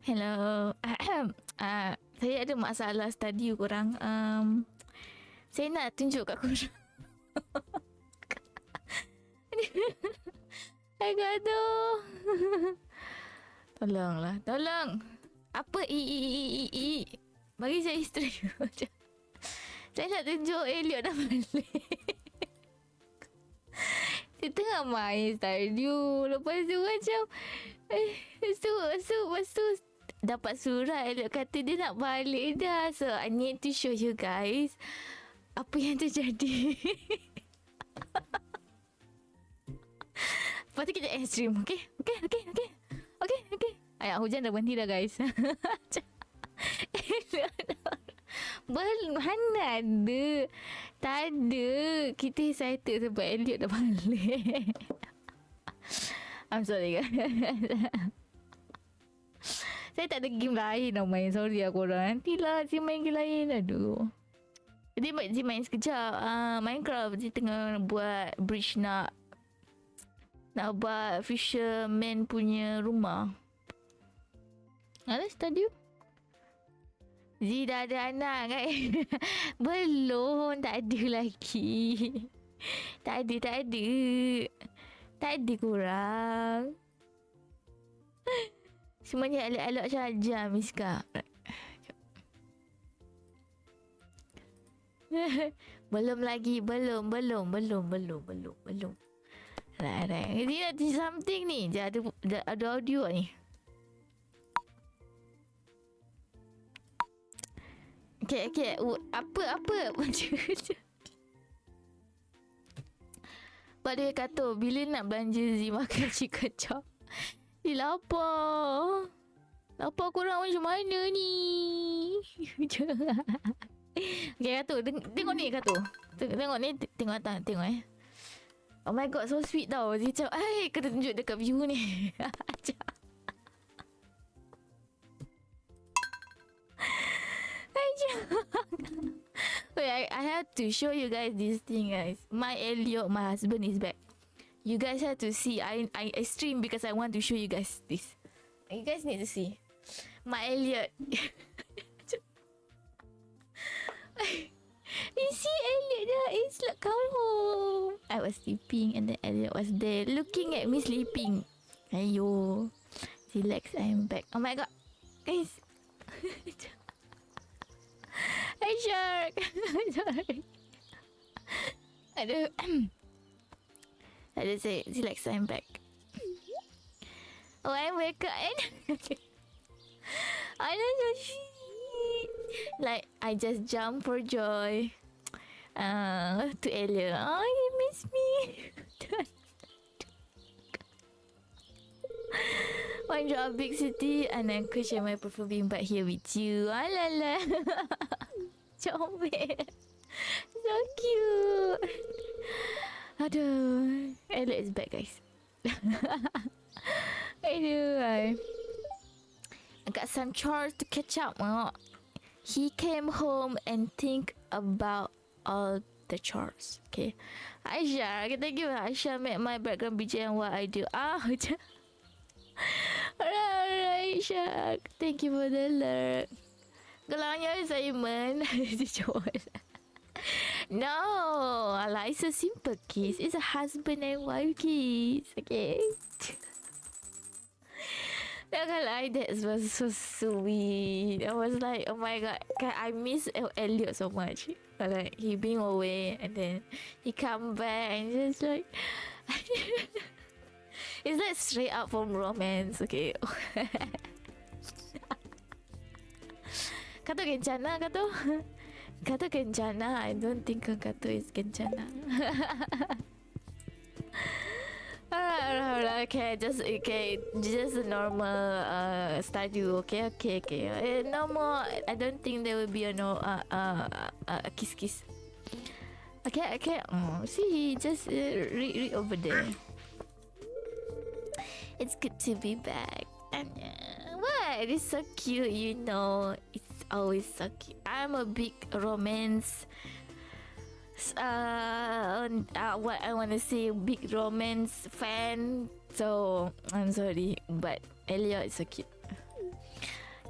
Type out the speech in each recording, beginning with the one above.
Hello. Saya ada masalah Stardew korang. Saya nak tunjuk kat korang. Aduh. Tolonglah, tolong. Apa i. Bagi saya history. Saya nak tunjuk Elliot dah balik. Dia tengah main Stardew. Lepas tu macam Lepas tu dapat surat Elliot kata dia nak balik dah. So I need to show you guys apa yang terjadi. Lepas tu kita extreme. Okay. Ayat hujan dah berhenti dah guys. Mana ada. Tak ada. Kita excited sebab Elliot dah balik. I'm sorry guys. Saya tak ada game lain nak main. Sorry lah korang. Nantilah saya main game lain. Aduh. Dia main sekejap. Minecraft dia tengah buat bridge nak buat fisherman punya rumah. Ada Stardew? Zee dah ada anak kan? Belum. Tak ada lagi. Tak ada korang. Semuanya elok-elok saja Miska. Belum lagi. Belum. Right. Ini nak do something ni. Dia ada audio ni. Okay. Apa? Macam Pak dia kata bila nak belanja Zee makan chicken chop. Lapar korang macam mana ni? Okay Katu, tengok ni Katu. Tengok ni, tengok atas, tengok Oh my god, so sweet tau. Dia macam, kena tunjuk dekat view ni. Wait, I have to show you guys this thing guys. My Elliot, my husband is back. You guys have to see. I stream because I want to show you guys this. You guys need to see. My Elliot. You see Elliot dah. It's like come home. I was sleeping and then Elliot was there looking at me sleeping. Ayo. Relax, I'm back. Oh my god. Guys. Hey shark. Sorry. Aduh. I just say, relax, I'm back. Oh, I wake up and I know so sweet. Like, I just jump for joy. To Elliot. Oh, you miss me. One drop big city and then could share my perfume back here with you. Ah la la. Comel. So cute. Aduh. Elliot is back guys. Aduh. I got some chores to catch up. He came home and think about all the chores. Okay. Aisha, thank you. Aisha make my background BGM what I do. Macam. Alright, Aisha. Thank you for the alert. Gelangnya Simon. No, like it's a simple kiss. It's a husband and wife kiss. Okay. Like that was so sweet. I was like, oh my god, I miss Elliot so much. Like he being away and then he come back and just like it's like straight up from romance. Okay. Kato kencana, Kato kencana. I don't think Kato is kencana. Alright. Okay, just a normal Stardew. Okay. No more. I don't think there will be a kiss. Okay. See, just read over there. It's good to be back. And what? It's so cute, you know. It's always so cute. I'm a big romance. What I want to say, big romance fan. So I'm sorry, but Elliot is so cute.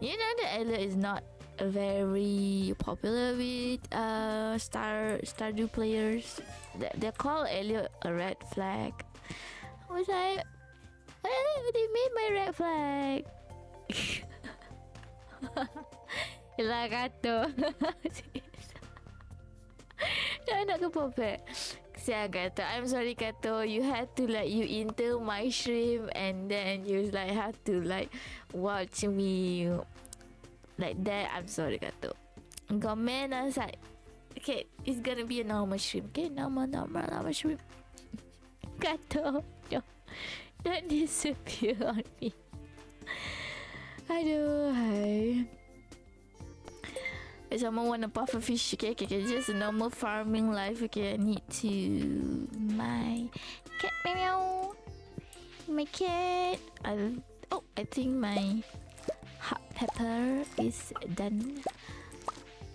You know that Elliot is not very popular with Stardew players. They call Elliot a red flag. I was like, what do you mean my red flag? Lah kata. Dah nak ke popet. Saya kata, I'm sorry kata, you had to like you enter my stream and then you like have to like watch me like that. I'm sorry kata. Comment I was like, okay, it's gonna be a normal stream. Okay, normal stream. Kata, don't disappear on me. Aduh, hai. If someone want a puffer fish, okay, just a normal farming life, okay. I need to my cat meow. My cat. I think my hot pepper is done.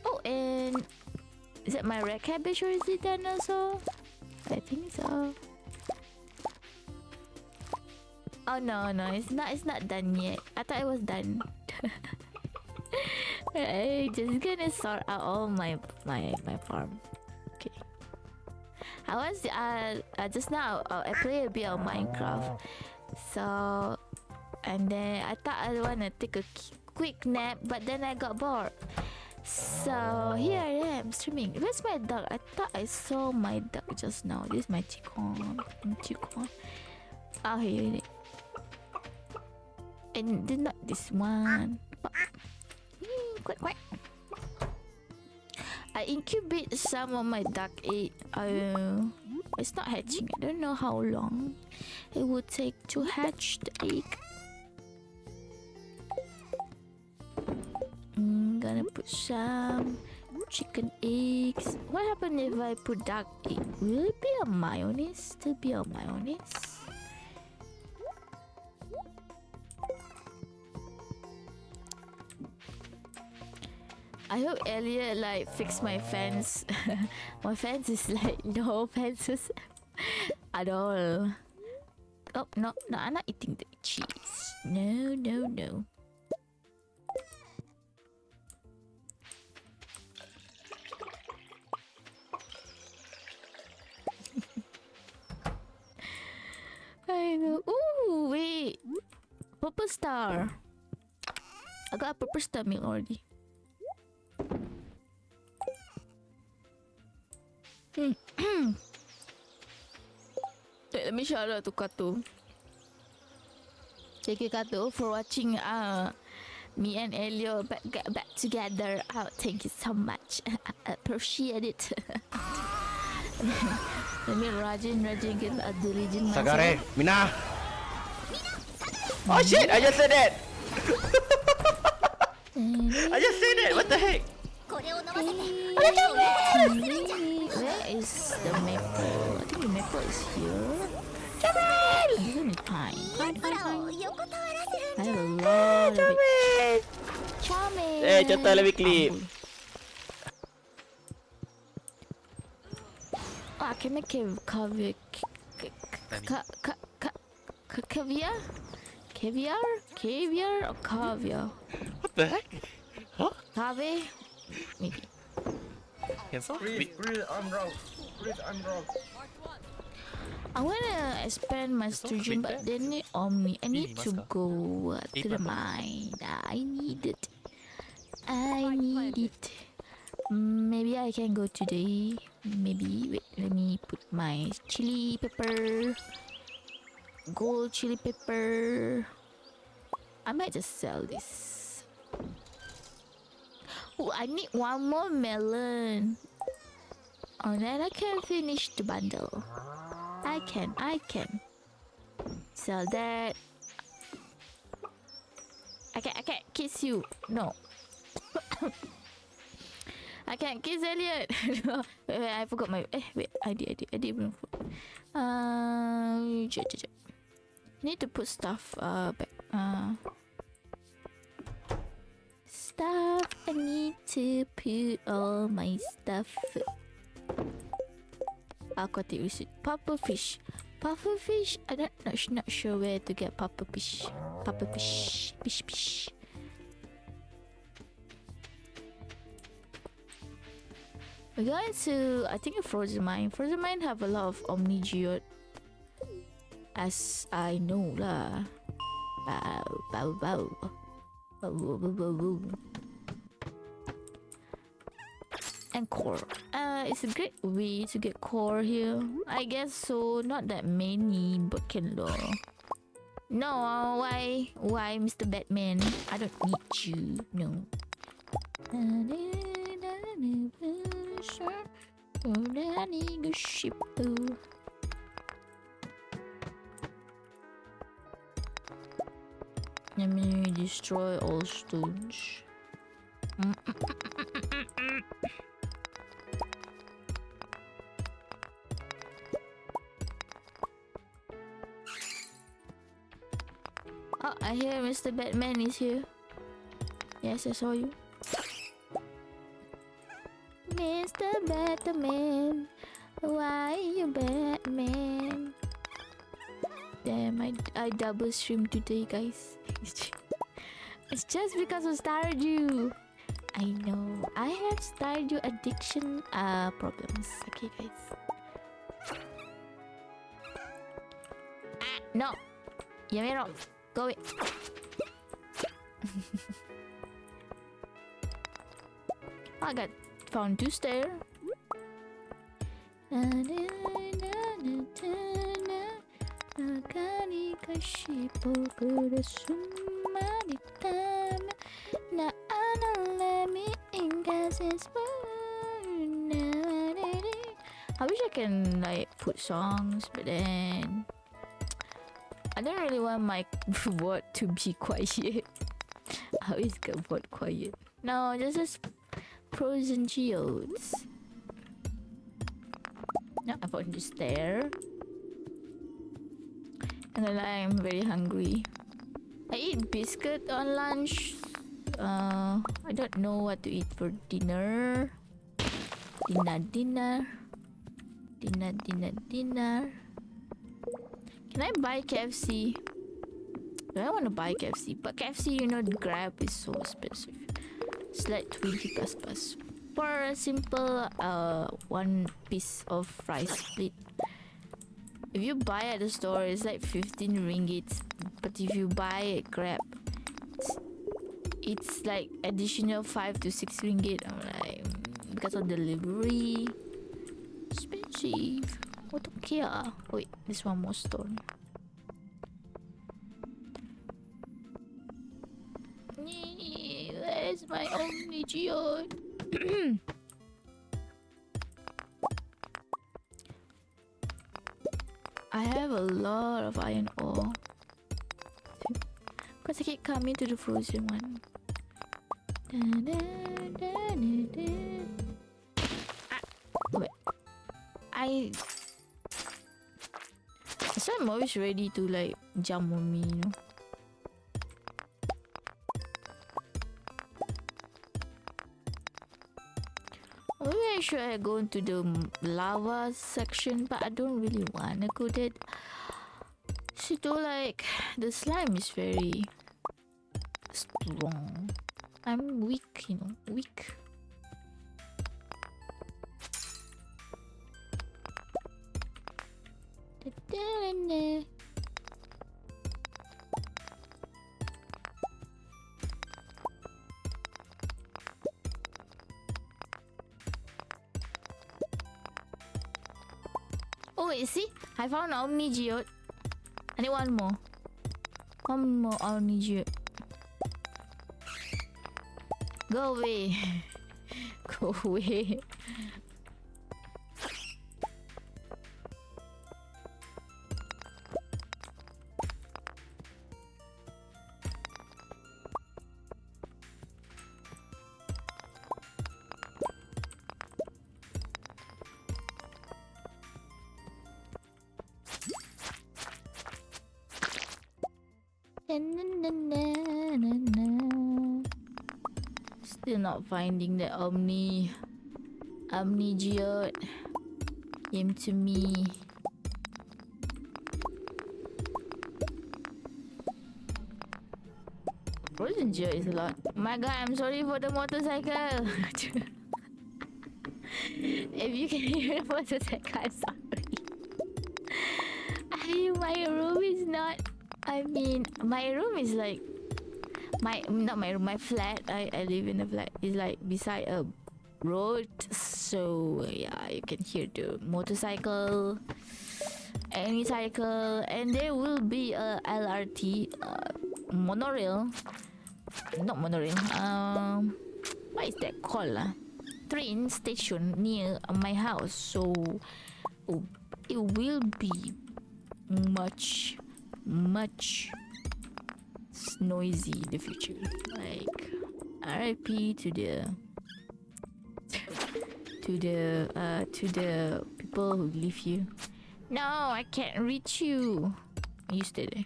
Oh, and is it my red cabbage or is it done also? I think so. Oh no, it's not done yet. I thought it was done. I just gonna sort out all my farm. Okay. I was just now I play a bit of Minecraft, so and then I thought I wanna take a quick nap, but then I got bored. So here I am streaming. Where's my duck? I thought I saw my duck just now. This is my chicken. Oh, here it is. And then not this one. Quack. I incubate some of my duck egg. It's not hatching. I don't know how long it would take to hatch the egg. I'm gonna put some chicken eggs. What happens if I put duck egg? Will it be a mayonnaise? Still be a mayonnaise? I hope Elliot like fix my fence. My fence is like no fences at all. Oh no, I'm not eating the cheese. No. I know. Ooh, wait. Purple star. I got a purple star milk already. Let me shout out to Kato. Thank you, Kato, for watching me and Elio get back together. Oh, thank you so much. I appreciate it. Let me Rajin get the region. Sagare, Mina. Oh shit! I just said that. I just said that. What the heck? Where is the maple? I think the maple is here. Jamil! Isn't it fine? Fine. I have a lot of it. Jamil! Eh, contoh lebih klip. Oh, I can make caviar. Caviar or caviar? What the heck? Huh? Caviar? Maybe. Cancel? Please, I'm wrong. I wanna expand my sturgeon, but they need Omni. I need to go to the mine. I need it. Maybe I can go today. Maybe. Wait, let me put my chili pepper. Gold chili pepper. I might just sell this. Oh, I need one more melon. Oh, then I can finish the bundle. I can sell that. I can't kiss you. No. I can't kiss Elliot. Wait, I forgot my. Wait, I did bring food. Need to put stuff back. Stuff. I need to put all my stuff. Aquatic research. Pufferfish. I'm not sure where to get pufferfish. Fish. We're going to, I think, a Frozen Mine. Frozen Mine have a lot of Omni Geode, as I know lah. Bow, bow, bow. Bow, bow, bow, bow, bow. And core. It's a great way to get core here. I guess so. Not that many, but can do. No, why? Why, Mr. Batman? I don't need you. No. Let me destroy all stones. Oh, I hear Mr. Batman is here. Yes, I saw you. Mr. Batman, why you Batman? Damn, I double stream today, guys. It's just because of Stardew. I know. I have Stardew addiction problems. Okay, guys. Ah, no. Yamero, go away. I got found 2 stairs. I wish I can like put songs, but then I don't really want my word to be quiet. I always get word quiet. No, just frozen geodes. No, I found this there. And then I'm very hungry. I eat biscuit on lunch. I don't know what to eat for dinner. Dinner. Can I buy KFC? Do I want to buy KFC? But KFC, you know, the Grab is so expensive. It's like 20 plus. For a simple 1 piece of rice split. If you buy at the store, it's like 15 ringgits. But if you buy at Grab, it's like additional 5 to 6 ringgit. I'm like, because of delivery. Expensive. I don't care. Wait, there's one more stone. Where's my Omni Geode? I have a lot of iron ore. Because I keep coming to the frozen one. Wait. So I'm always ready to like jump on me, you know. Maybe I should go into the lava section, but I don't really wanna go there. So like the slime is very strong. I'm weak, you know, weak. Oh wait, see? I found Omni Geode. I need one more. One more Omni Geode. Go away. Go away. Still not finding the Omni Geode. Came to me. Frozen Geode is a lot. Oh my god, I'm sorry for the motorcycle. If you can hear the motorcycle, I'm sorry. My room is not. I mean, my room is like not my room. My flat. I live in a flat. Is like beside a road. So yeah, you can hear the motorcycle, any cycle, and there will be a LRT, monorail. Not monorail. What is that called? Train station near my house. So it will be much noisy in the future. Like RIP to the to the people who live here. No, I can't reach you. You stay there.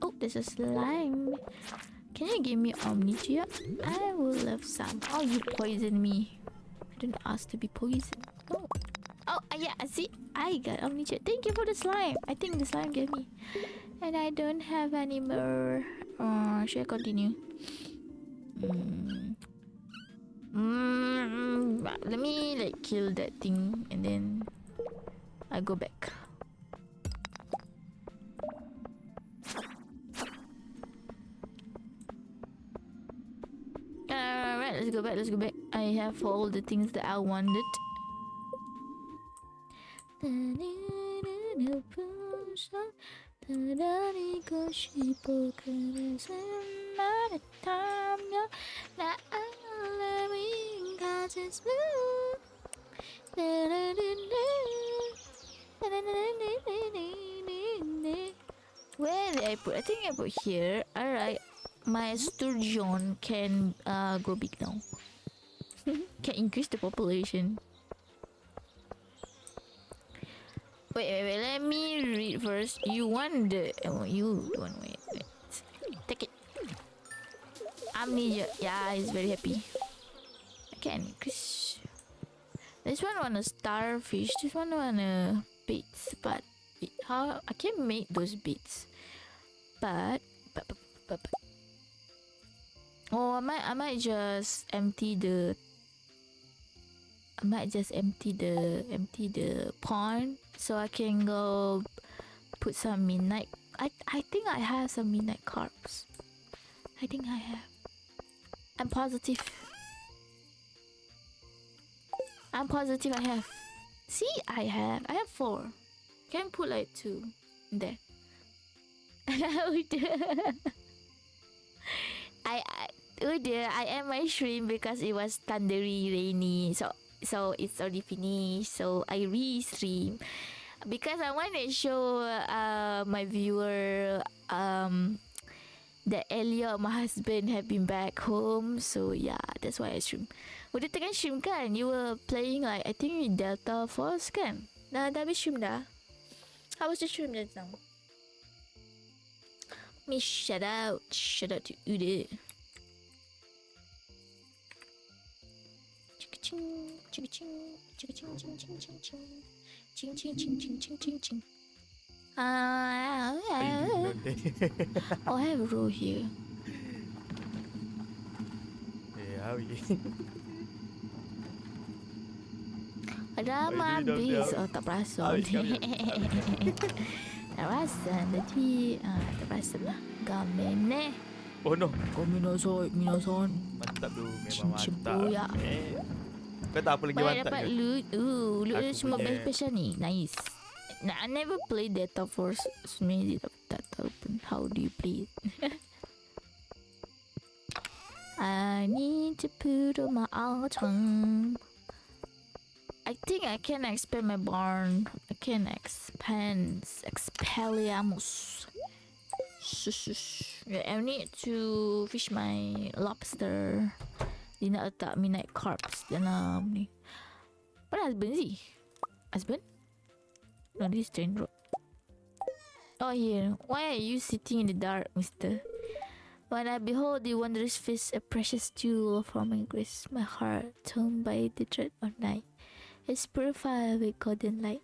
Oh, there's a slime. Can you give me Omnigia? I will love some. Oh, you poisoned me. I didn't ask to be poisoned. Oh. Oh, yeah, see? I got Omnigia. Thank you for the slime. I think the slime gave me. And I don't have any more. Should I continue? Let me like kill that thing and then I go back. Alright, let's go back. I have all the things that I wanted. Where did I put? I think I put here. Alright. My sturgeon can grow big now. Can increase the population. Wait. Let me read first. You want the... Oh, you want... Wait. Take it. Amnesia. Yeah, he's very happy. I can increase... This one want a starfish. This one want a bits. But... How... I can make those bits. But... Oh, I might just empty the... empty the pond so I can go put some midnight. I think I have some midnight carps. I think I have. I'm positive I have. See, I have 4. Can put like 2 there. I am my stream because it was thundery, rainy, so it's already finished. So I re-stream because I want to show my viewer that Elliot, my husband, have been back home. So yeah, that's why I stream. Udah tekan stream kan? You were playing like I think Delta Force kan? Dah habis stream dah. How was the stream just now? Me shout out to Ude. Oh, I have a row here. Yeah, Rama bis. Oh, tak perasan. Tak perasan tadi. Tak perasan lah. Gamen. Oh no. Minasan. Mantap tu. Memang Cincin mantap. boyak. Kau tak apa lagi Banyak mantap dapat ke? loot. Loot Aku semua punya- best special ni. Nice. Nah, I never played Delta Force. Sebenarnya tak tahu pun how do you play it. I need to put on my item. I think I can expand my barn. I can expand Expelliarmus. Yeah, I need to fish my lobster. Dia nak letak midnight carps dalam ni. Mana husband sih? Husband? No, this is train road. Oh, here. Why are you sitting in the dark, mister? When I behold the wondrous feast, a precious jewel from my grace, my heart, torn by the dread of night, is purified with golden light.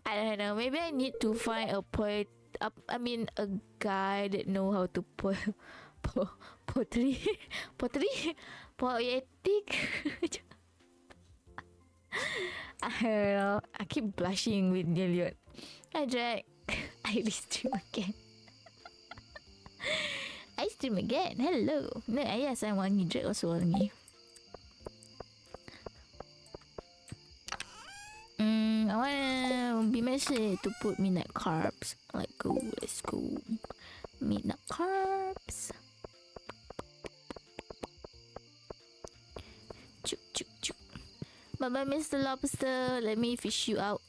I don't know. Maybe I need to find a point I mean, a guy that know how to pottery, poetic. I don't know. I keep blushing with Elliot. I drag. I stream again. I stream again. Hello. No, yes, I want you drag also wangi. I wanna be messy to put midnight carbs. Like go, let's go. Midnight carbs. Chuk chuk chuk. Bye bye, Mr. Lobster. Let me fish you out.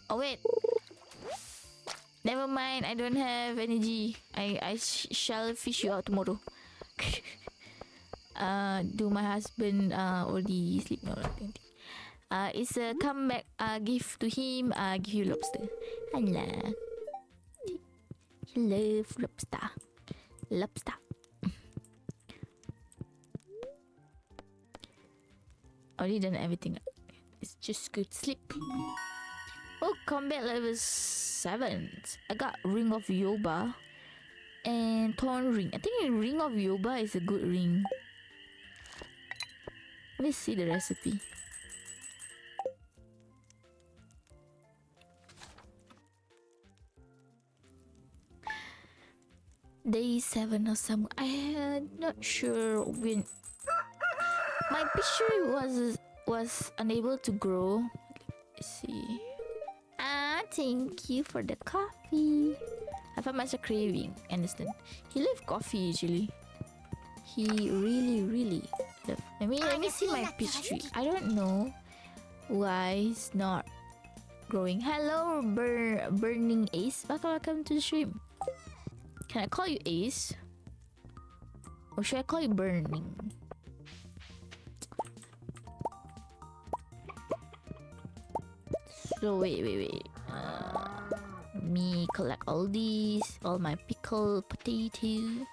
Oh wait. Never mind. I don't have energy. I shall fish you out tomorrow. Do my husband already sleep? No, nothing. It's a comeback gift to him. Give you lobster. Hello. Love lobster. Lobster. Already done everything. It's just good sleep. Oh, combat level 7. I got Ring of Yoba and Thorn Ring. I think Ring of Yoba is a good ring. Let me see the recipe. Day 7 or some. I'm not sure when. My picture was unable to grow. Let's see. Thank you for the coffee. I found myself craving. Understand? He loves coffee usually. He really love. Let me see my peach tree. I don't know why it's not growing. Hello, burning Ace. Welcome to the stream. Can I call you Ace? Or should I call you Burning? So wait. Me collect all these, all my pickled potato.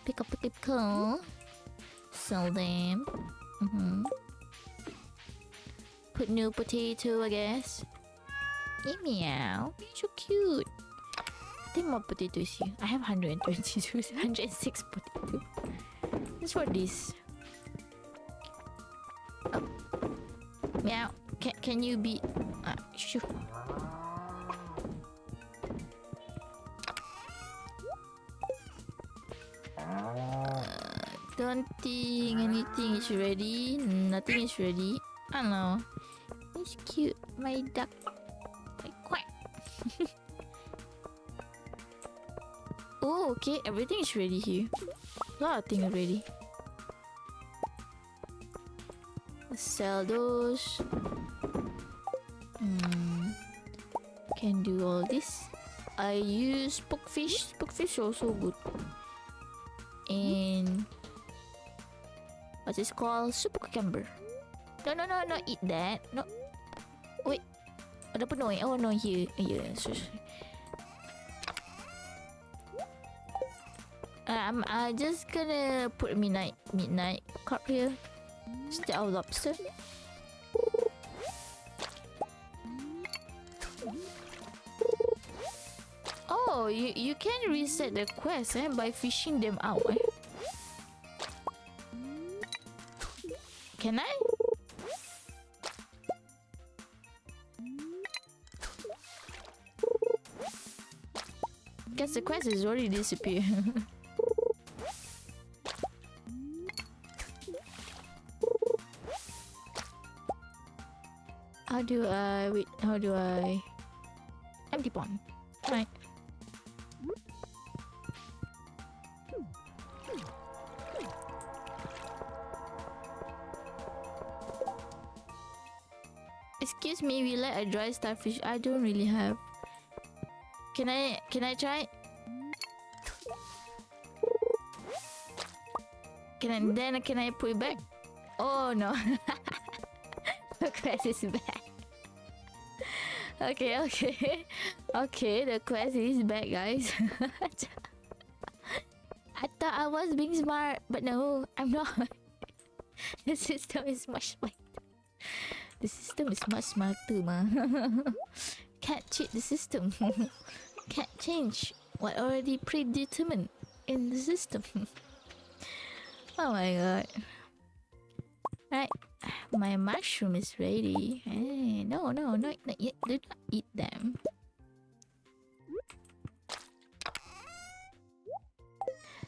Pickle. Sell them. Put new potato, I guess. Hey, meow. So cute. I think more potatoes here. I have 122, 106 potato. That's for this. Oh. Meow. Can you be... shoo. Don't think anything is ready. Nothing is ready. I don't know. It's cute. My duck. Quack. Oh, okay. Everything is ready here. A lot of things are ready. Sell those. Can do all this. I use pokefish. Pokefish also good. And what's this called? Super cucumber. No, eat that. No. Wait. Ada penuh eh? Oh no, here. Sorry. I'm just gonna put midnight carp here instead of lobster. Oh, you can reset the quest by fishing them out. Can I? Guess the quest is already disappeared. How do I empty pond? Right. Excuse me, we like a dry starfish. I don't really have. Can I try? Can I put it back? Oh no. The quest is back. Okay. Okay, the quest is back, guys. I thought I was being smart, but no, I'm not. The system is much smarter. The system is much smarter, ma. can't cheat the system. Can't change what already predetermined in the system. Oh my god. Right. My mushroom is ready. Hey, no, not yet. Do not eat them.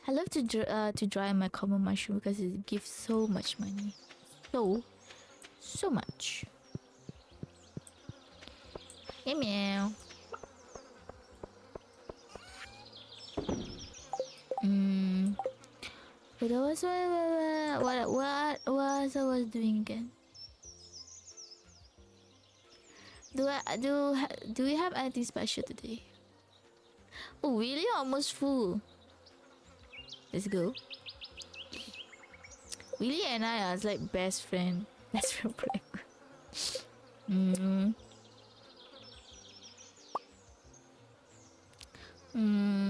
I love to dry my common mushroom because it gives so much money. So much. Yeah, meow. But I was what was I was doing again? Do we have anything special today? Oh, really? Almost full. Let's go. Willie and I are like best friend. Best friend forever.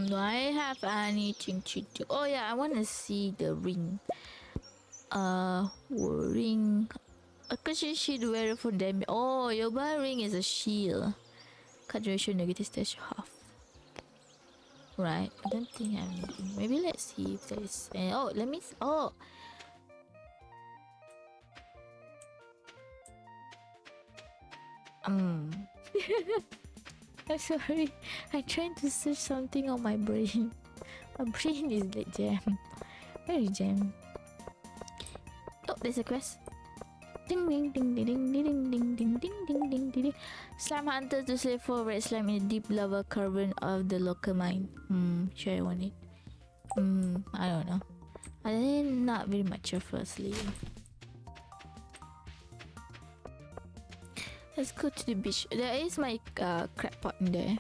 Do I have anything to do? Oh yeah, I want to see the ring. Ring. Because she wear it for them. Oh, your ring is a shield. Cut duration negative stage half. Right. I don't think I have anything. Maybe let's see if there is. Oh, let me. Oh. I'm sorry. I'm trying to search something on my brain. My brain is like jam. Very jam. Oh, there's a quest. Ding ding ding ding ding ding ding ding ding ding ding ding. Slime hunter to slay for red slime in the deep lava cavern of the local mine. Sure I want it. I don't know. I'm not very much of a slayer. Let's go to the beach. There is my crab pot in there.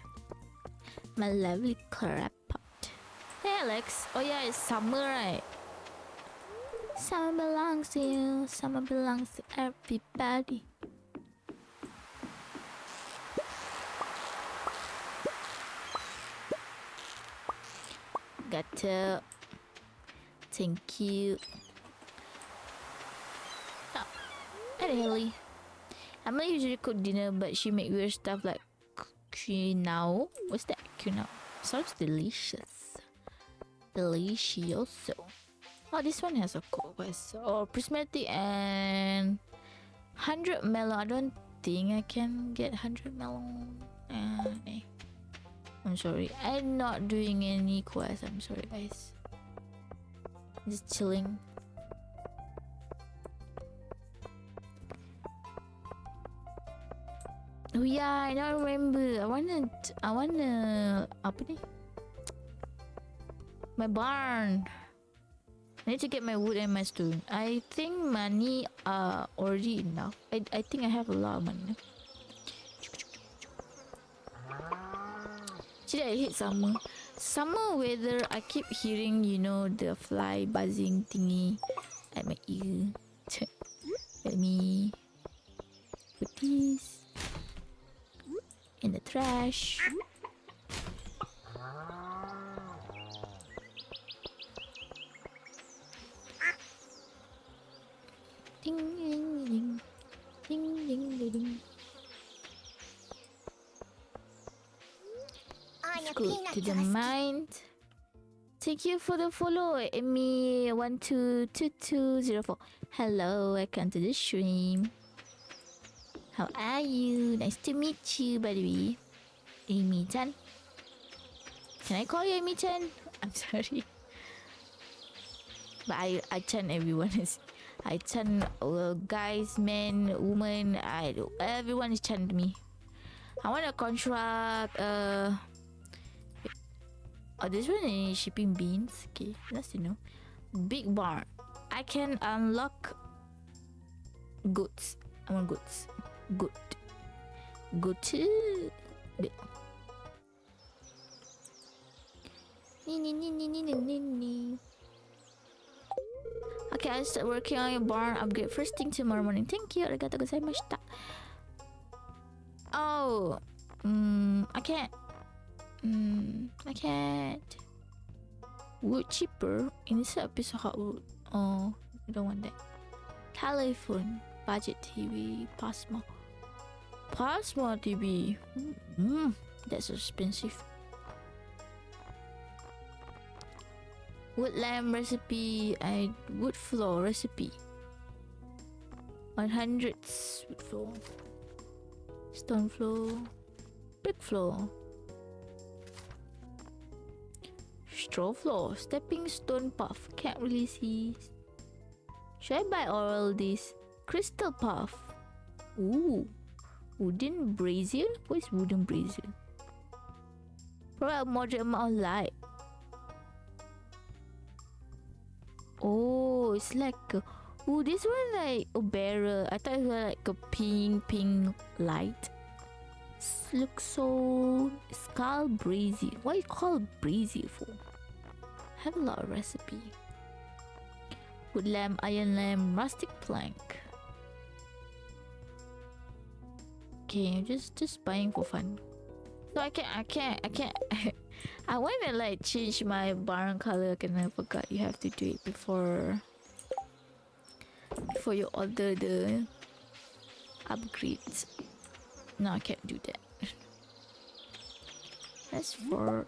My lovely crab pot. Hey Alex. Oh yeah, it's summer, right? Summer belongs to you. Summer belongs to everybody. Gotcha. Thank you. Oh, hey Haley. Emily usually cook dinner, but she make weird stuff like quinoa. What's that? Quinoa. Sounds delicious. Delicioso. Oh, this one has a quest. Oh, prismatic and 100 melon. I don't think I can get 100 melon. I'm sorry. I'm not doing any quest. I'm sorry, guys. Just chilling. Oh yeah, I don't remember. I wanna apa ni? My barn. I need to get my wood and my stone. I think money are already enough. I think I have a lot of money. Actually, I hate summer. Summer weather, I keep hearing, you know, the fly buzzing thingy at my ear. Let me put this in the trash. Ding ding ding ding ding ding ding. Let's go to the mine. Thank you for the follow, Emmy122204. Hello, welcome to the stream. How are you? Nice to meet you, by the way. Amy-chan. Can I call you Amy-chan? I'm sorry. But I chan everyone is. I chan guys, men, women. Everyone is chan to me. I want to construct oh, this one is shipping beans. Okay, let's know. Big barn. I can unlock goods. I want goods. Good. Good. Good. Okay, I start working on your barn upgrade first thing tomorrow morning. Thank you. Arigatou gozaimashita. Oh, I can't. I can't. Wood cheaper. Insert a piece of hot wood. Oh, I don't want that. Telephone, budget TV, Pasmo. Plasma TV. That's expensive. Wood lamp recipe. Wood floor recipe. 100 wood floor. Stone floor. Brick floor. Straw floor. Stepping stone path. Can't really see. Should I buy all this? Crystal path. Ooh. Wooden brazier? What is wooden brazier? Provide a moderate amount of light. Oh, it's like a, ooh, this one like a barrel. I thought it was like a pink light. Looks so skull brazier. What is called brazier for? Have a lot of recipe. Wood lamp, iron lamp, rustic plank. Okay, I'm just buying for fun. So I can't. I wanna like change my barn color, and I forgot you have to do it before you order the upgrades. No, I can't do that. That's for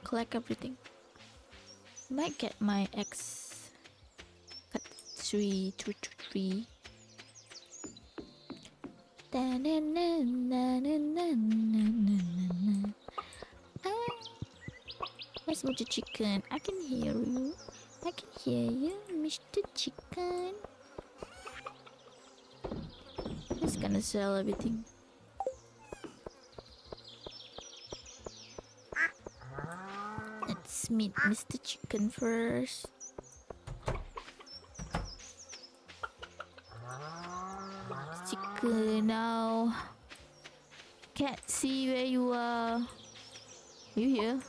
collect everything. Might get my X cut 3. Where's Mr. Chicken? I can hear you. I can hear you, Mr. Chicken. Just gonna sell everything. Let's meet Mr. Chicken first. Chicken now. Can't see where you are. You here?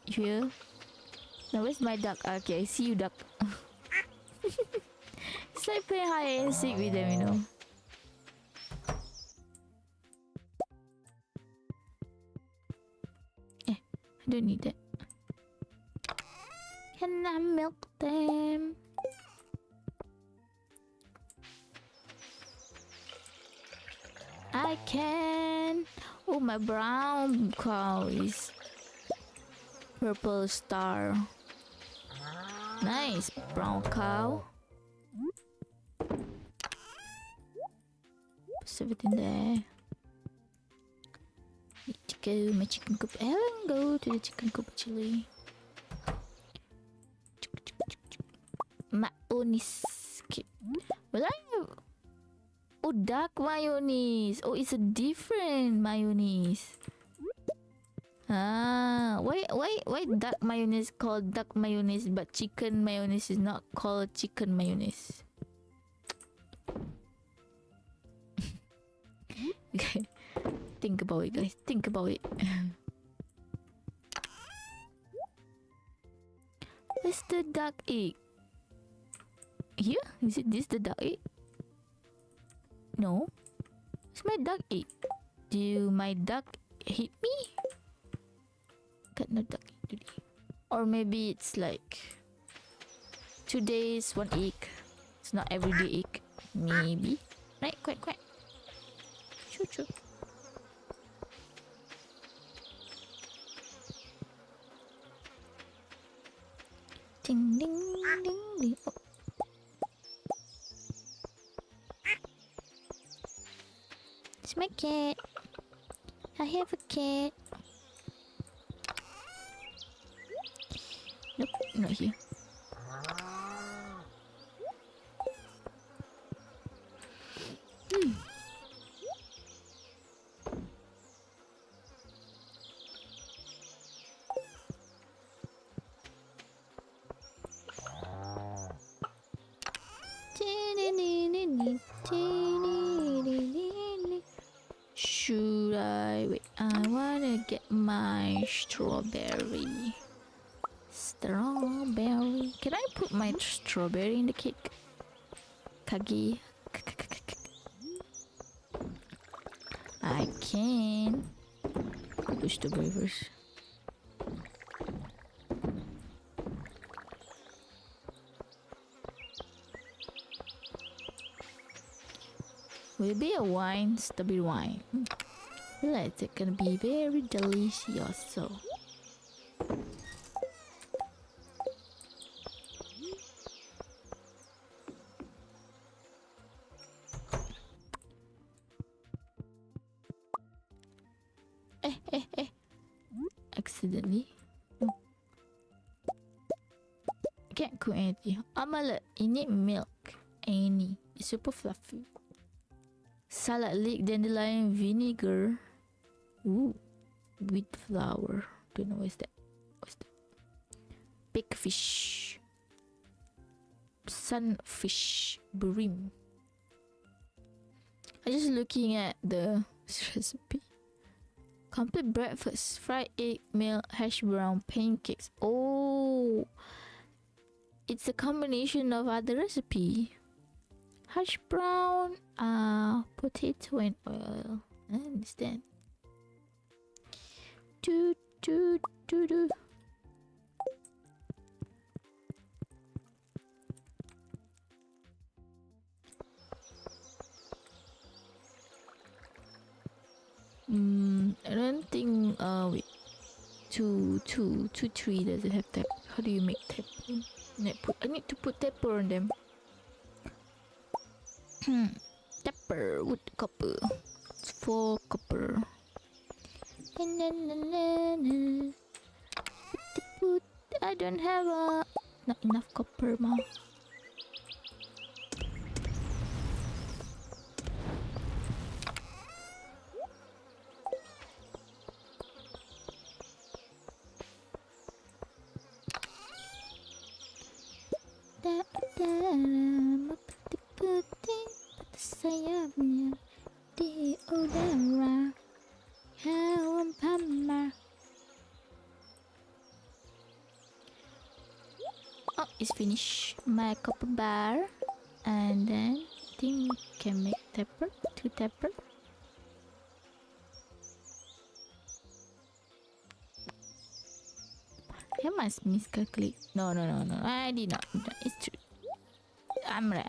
You here? Now where's my duck? Okay, I see you, duck. It's like playing hide and seek with them, you know. I don't need that. Can I milk them? I can. Oh, my brown cow is purple star. Nice brown cow. Put everything there. Need to go my chicken coop. I haven't go to the chicken coop actually. Mayonnaise. Okay. Well, I have. Oh, duck mayonnaise. Oh, it's a different mayonnaise. Ah, why duck mayonnaise called duck mayonnaise, but chicken mayonnaise is not called chicken mayonnaise? Okay, think about it, guys. Think about it. Where's the duck egg? Here? Is it this the duck egg? No. It's my duck egg. Do my duck hit me? Got no duck egg today. Or maybe it's like 2 days, 1 egg. It's not everyday egg. Maybe. Right? Quack. Choo. Ding ding ding ding. Oh. It's my cat. I have a cat. Nope, not here. Should I wait? I wanna get my strawberry. Strawberry. Can I put my strawberry in the cake? Kagi. I can. Push the burgers. Will be a wine, strawberry wine. I feel like it's gonna be very delicious. So. Accidentally. I can't cook anything. Omelette. You need milk. Any. It's super fluffy. Salad leek, dandelion, vinegar. Ooh. Wheat flour. Don't know what's that. Big fish. Sunfish. Bream. I'm just looking at the recipe. Complete breakfast, fried egg, milk, hash brown, pancakes. Oh, it's a combination of other recipe. Hash brown, potato and oil. I understand. Do. I don't think wait. Two, three doesn't have tap. How do you make tap? I need to put pepper on them. Pepper with copper. It's 4 copper. I don't have not enough copper, ma. Sayapnya di udara, harum hammer. Oh, it's finished. My copper bar, and then I think we can make tapper, 2 tapper. I must miscalculate. No. I did not. It's true. I'm right.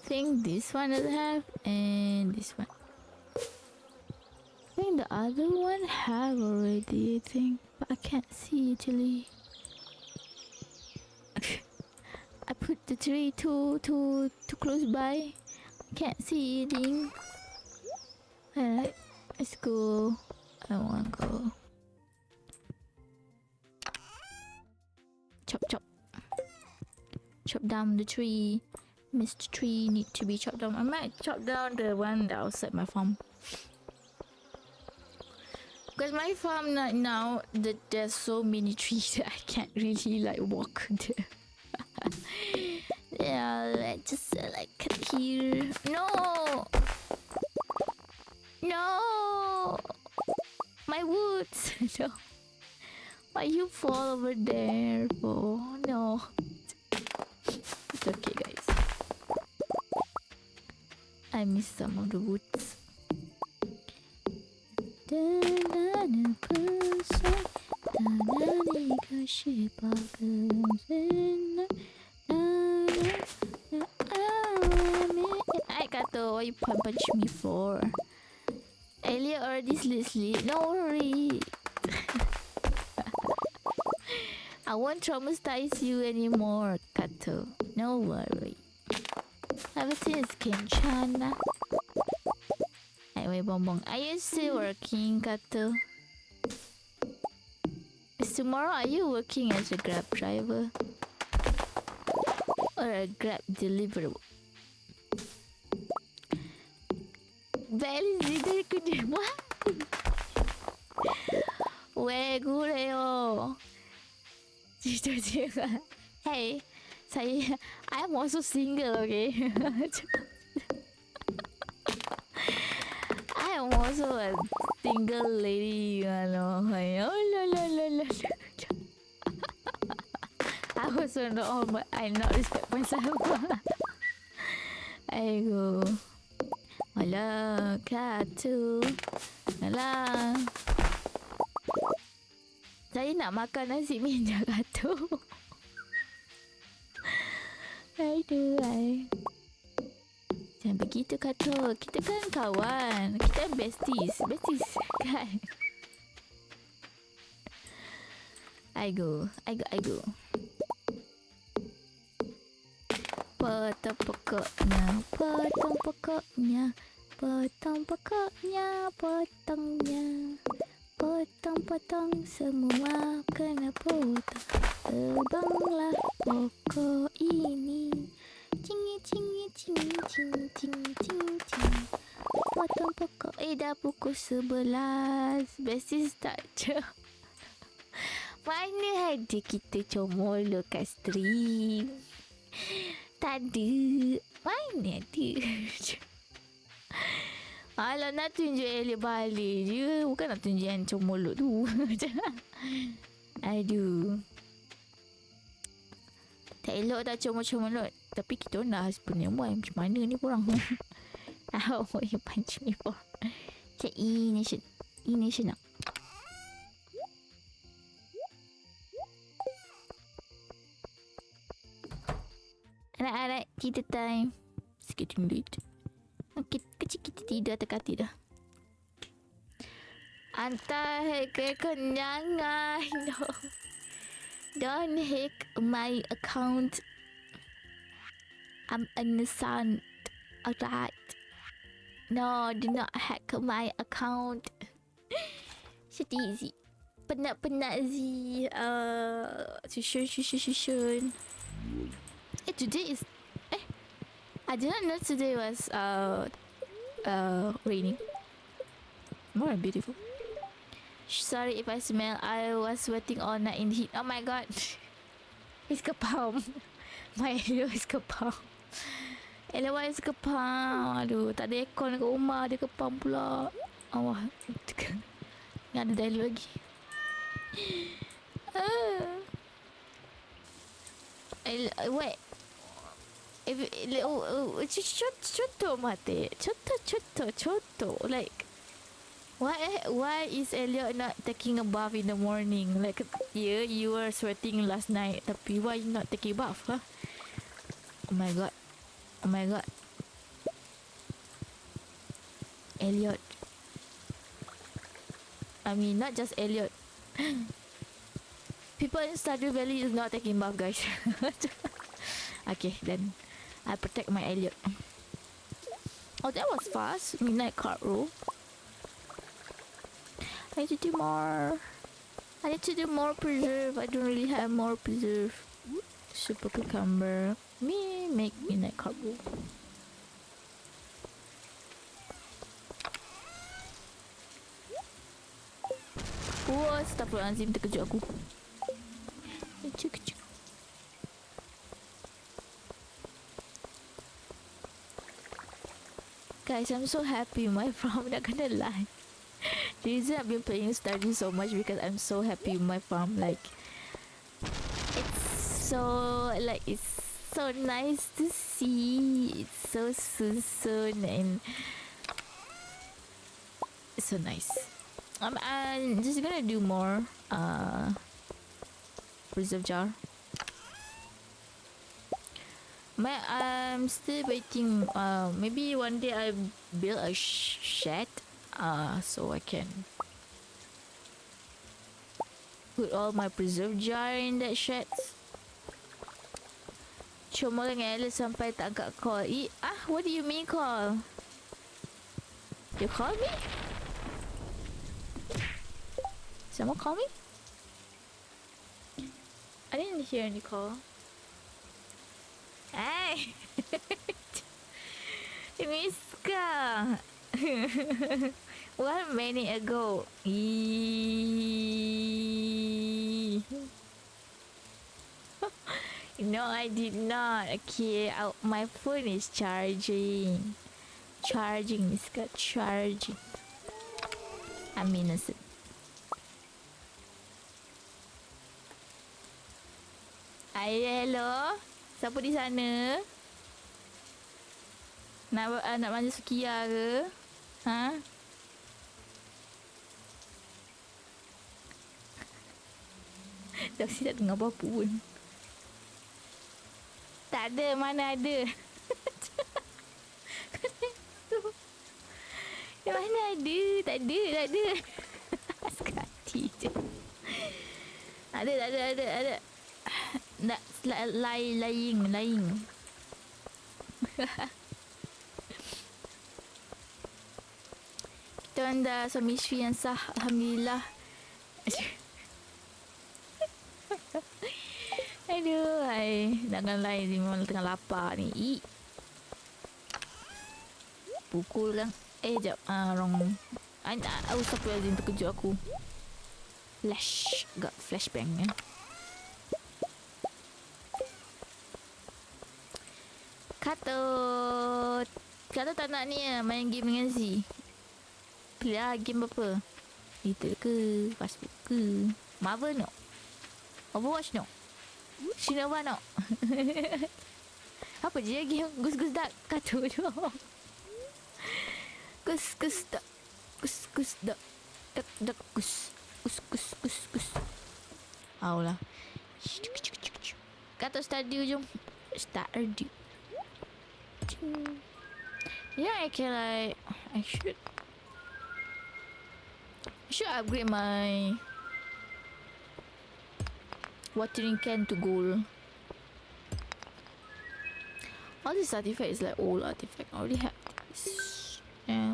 Think this one doesn't have, and this one. I think the other one have already. I think, but I can't see actually. I put the tree too close by. Can't see anything. Alright, let's go. I wanna go. Chop down the tree. Mr. Tree need to be chopped down. I might chop down the one that outside my farm. Because my farm now that there's so many trees that I can't really like walk there. Yeah, let's just like cut here. No! My woods! No. Why you fall over there? Oh no. It's okay, guys. I missed some of the woods. I got the why you punch me for? Earlier already sleep. No worry. I won't traumatize you anymore, Kato. No worry. Everything is Kinchana. Anyway, Bonbon, are you still working, Kato? Is tomorrow are you working as a Grab driver? Or a Grab deliverable? Belly could what? 왜 그래요? Hey, I'm also single, okay? I am also a single lady, you know. I also know, but I not respect myself. I go. Hello, Katu. Hello. Saya nak makan nasi minyak Katu. Aduh, ai. Jangan begitu kata. Kita kan kawan. Kita besties. Besties kan? I go. Potong pokoknya. Potongnya. Potong semua kena potong. Tebanglah pokok ini. Cing. Potong pokok. Dah pukul 11. Besties tak jauh. Mana ada kita comol kat stream? Tak ada. Mana ada? Alah, nak tunjuk Elliot balik je. Bukan nak tunjuk yang comolok tu. Aduh. Tak elok tak comol-comolok. Tapi kita orang dah husband and wife. Macam mana ni korang? How you punch me for? Macam ini senang. Anak-anak, kita time. It's getting late. Kecil kita tidur atas katil dah. Hantar hack ke kenyangan. No. Don't hack my account. I'm innocent. Alright. No, do not hack my account. Sedih Zee. Penat-penat Zee. Susun. Today is... I did not know today was raining. More beautiful. Sorry if I smell. I was sweating all night in the heat. Oh my god. It's kepam. My Elio is kepam. Elio is kepam. Aduh, tak ada aircon kat rumah. Dia kepam pula. Allah. Yang ada Elio lagi. Wait. Contoh mate. Contoh. Like, why is Elliot not taking a bath in the morning? Like, yeah, you were sweating last night. Tapi why you not taking a bath? Huh? Oh my god. Elliot. I mean, not just Elliot. People in Stardew Valley is not taking bath, guys. Okay, then I protect my Elliot. Oh, that was fast. Midnight card roll. I need to do more preserve. I don't really have more preserve. Super cucumber. Make midnight card roll. Wah, astagfirullahaladzim, terkejut aku. Kejut. Guys, I'm so happy with my farm. Not gonna lie. The reason I've been playing Stardew so much because I'm so happy with my farm. Like, it's so nice to see. It's so soon and it's so nice. I'm just gonna do more preserve jar. I'm still waiting. Maybe one day I build a shed. So I can put all my preserve jar in that shed. Cuma dengan Alice sampai tak angkat call. What do you mean call? You call me? Someone call me? I didn't hear any call. Hey! Miska! 1 minute ago. No, I did not. Okay, my phone is charging. Miska, charging. I'm innocent. Hello? Siapa di sana? Nak manja Sukia ke? Ha? Dah tak dengar apa-apa pun. Tak Tak ada, mana ada. Mana ada, tak ada, tak ada. Sekali je. Ada. Nak lying. Kita orang dah suami isteri yang sah, alhamdulillah. Aduh, jangan lain ni, memang tengah lapar ni. Pukul kan. Jap. Wrong. Siapa yang terkejut aku? Flash. Got flashbang ya. Katut tak nak ni main game dengan Z. Pilih lah game apa? Little ke? Facebook ke? Marvel no? Overwatch no? Shinova no? Apa je game? Gus dak katut je. Gus dak. Gus dak. Dak gus. Gus. Aulah. Kata Stardew jom. Stardew. Yeah, I should upgrade my watering can to gold. All this artifact is like old artifact. I already have this.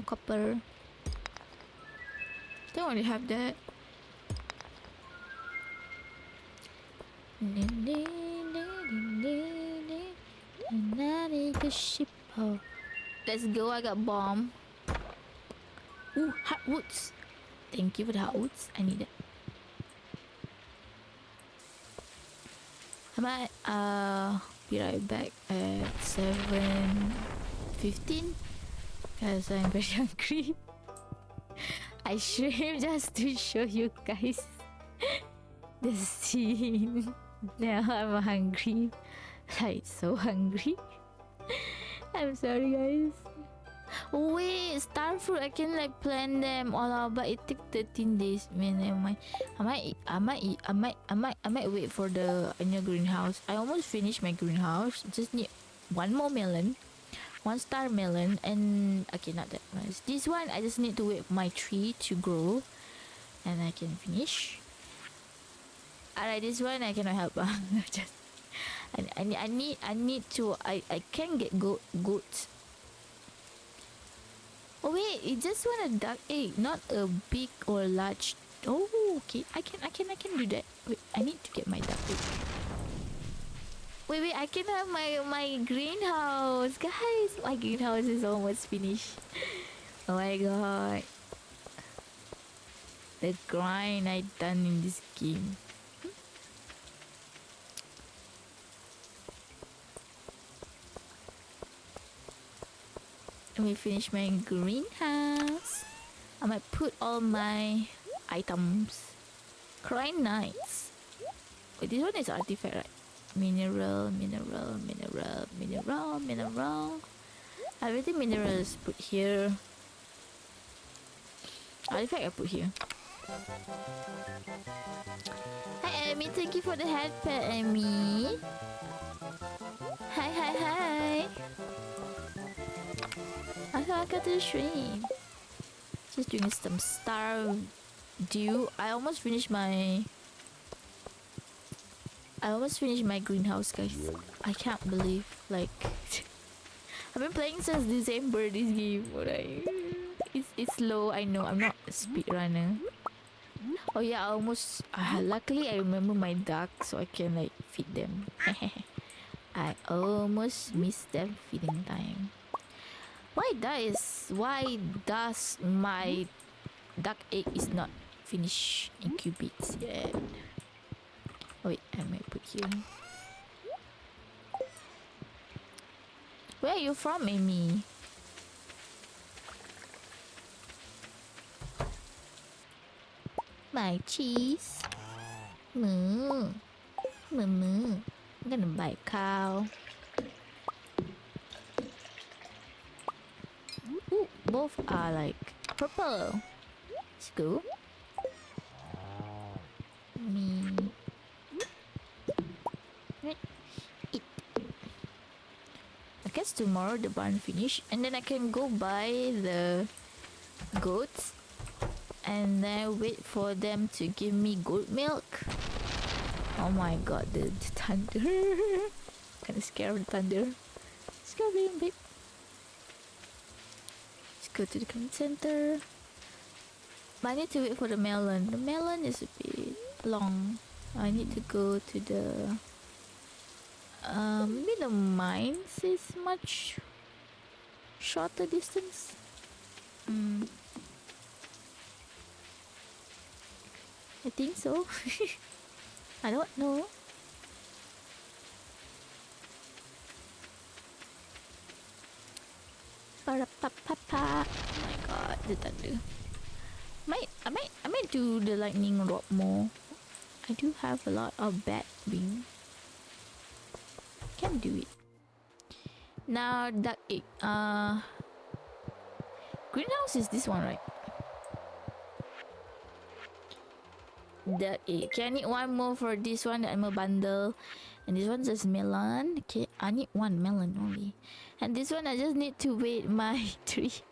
Copper. Don't already have that. Let's go, I got bomb. Ooh, hardwoods. Thank you for the hardwoods. I need it. I might be right back at 7:15 because I'm very hungry. I stream just to show you guys the scene. Now I'm hungry. Like so hungry. I'm sorry guys. Wait, starfruit I can like plant them all out, but it takes 13 days. Man, never mind. I might wait for the new greenhouse. I almost finished my greenhouse. Just need one more melon, one star melon, and okay, not that much. This one I just need to wait for my tree to grow, and I can finish. Alright, this one I cannot help. Just I need to I can get goats. Oh wait, it just want a duck egg, not a big or large. Oh, okay. I can do that. Wait, I need to get my duck egg. Wait, I can have my greenhouse, guys. My greenhouse is almost finished. Oh my god, the grind I done in this game. Let me finish my greenhouse. I might put all my items. Quite nice. Wait, this one is artifact, right? Mineral. Everything minerals put here. Artifact I put here. Hi Amy, thank you for the headpad, Amy. Hi. I got to the stream. Just doing some Stardew. I almost finished my greenhouse, guys. I can't believe, like, I've been playing since December this game. Right? It's slow. I know. I'm not a speedrunner. Oh yeah, luckily I remember my duck, so I can like feed them. I almost missed them feeding time. Why does my duck egg is not finished incubates yet? Oh wait, I might put here. Where are you from, Amy? My cheese. Moo. I'm gonna buy a cow. Ooh, both are like purple. Let's go. Me. Eat. guess tomorrow the barn finish, and then I can go buy the goats, and then wait for them to give me goat milk. Oh my god, the thunder! Kind of scared of the thunder. Let's go, babe. Let's go to the command center. But I need to wait for the melon. The melon is a bit long. I need to go to the maybe the mines is much shorter distance. I think so. I don't know. Oh my god, the thunder. I might do the lightning rod more. I do have a lot of bat wing. Can do it. Now duck egg. Greenhouse is this one, right? Duck egg. Okay, I need one more for this one, the animal bundle. And this one says melon. Okay, I need one melon only. And this one I just need to wait my tree.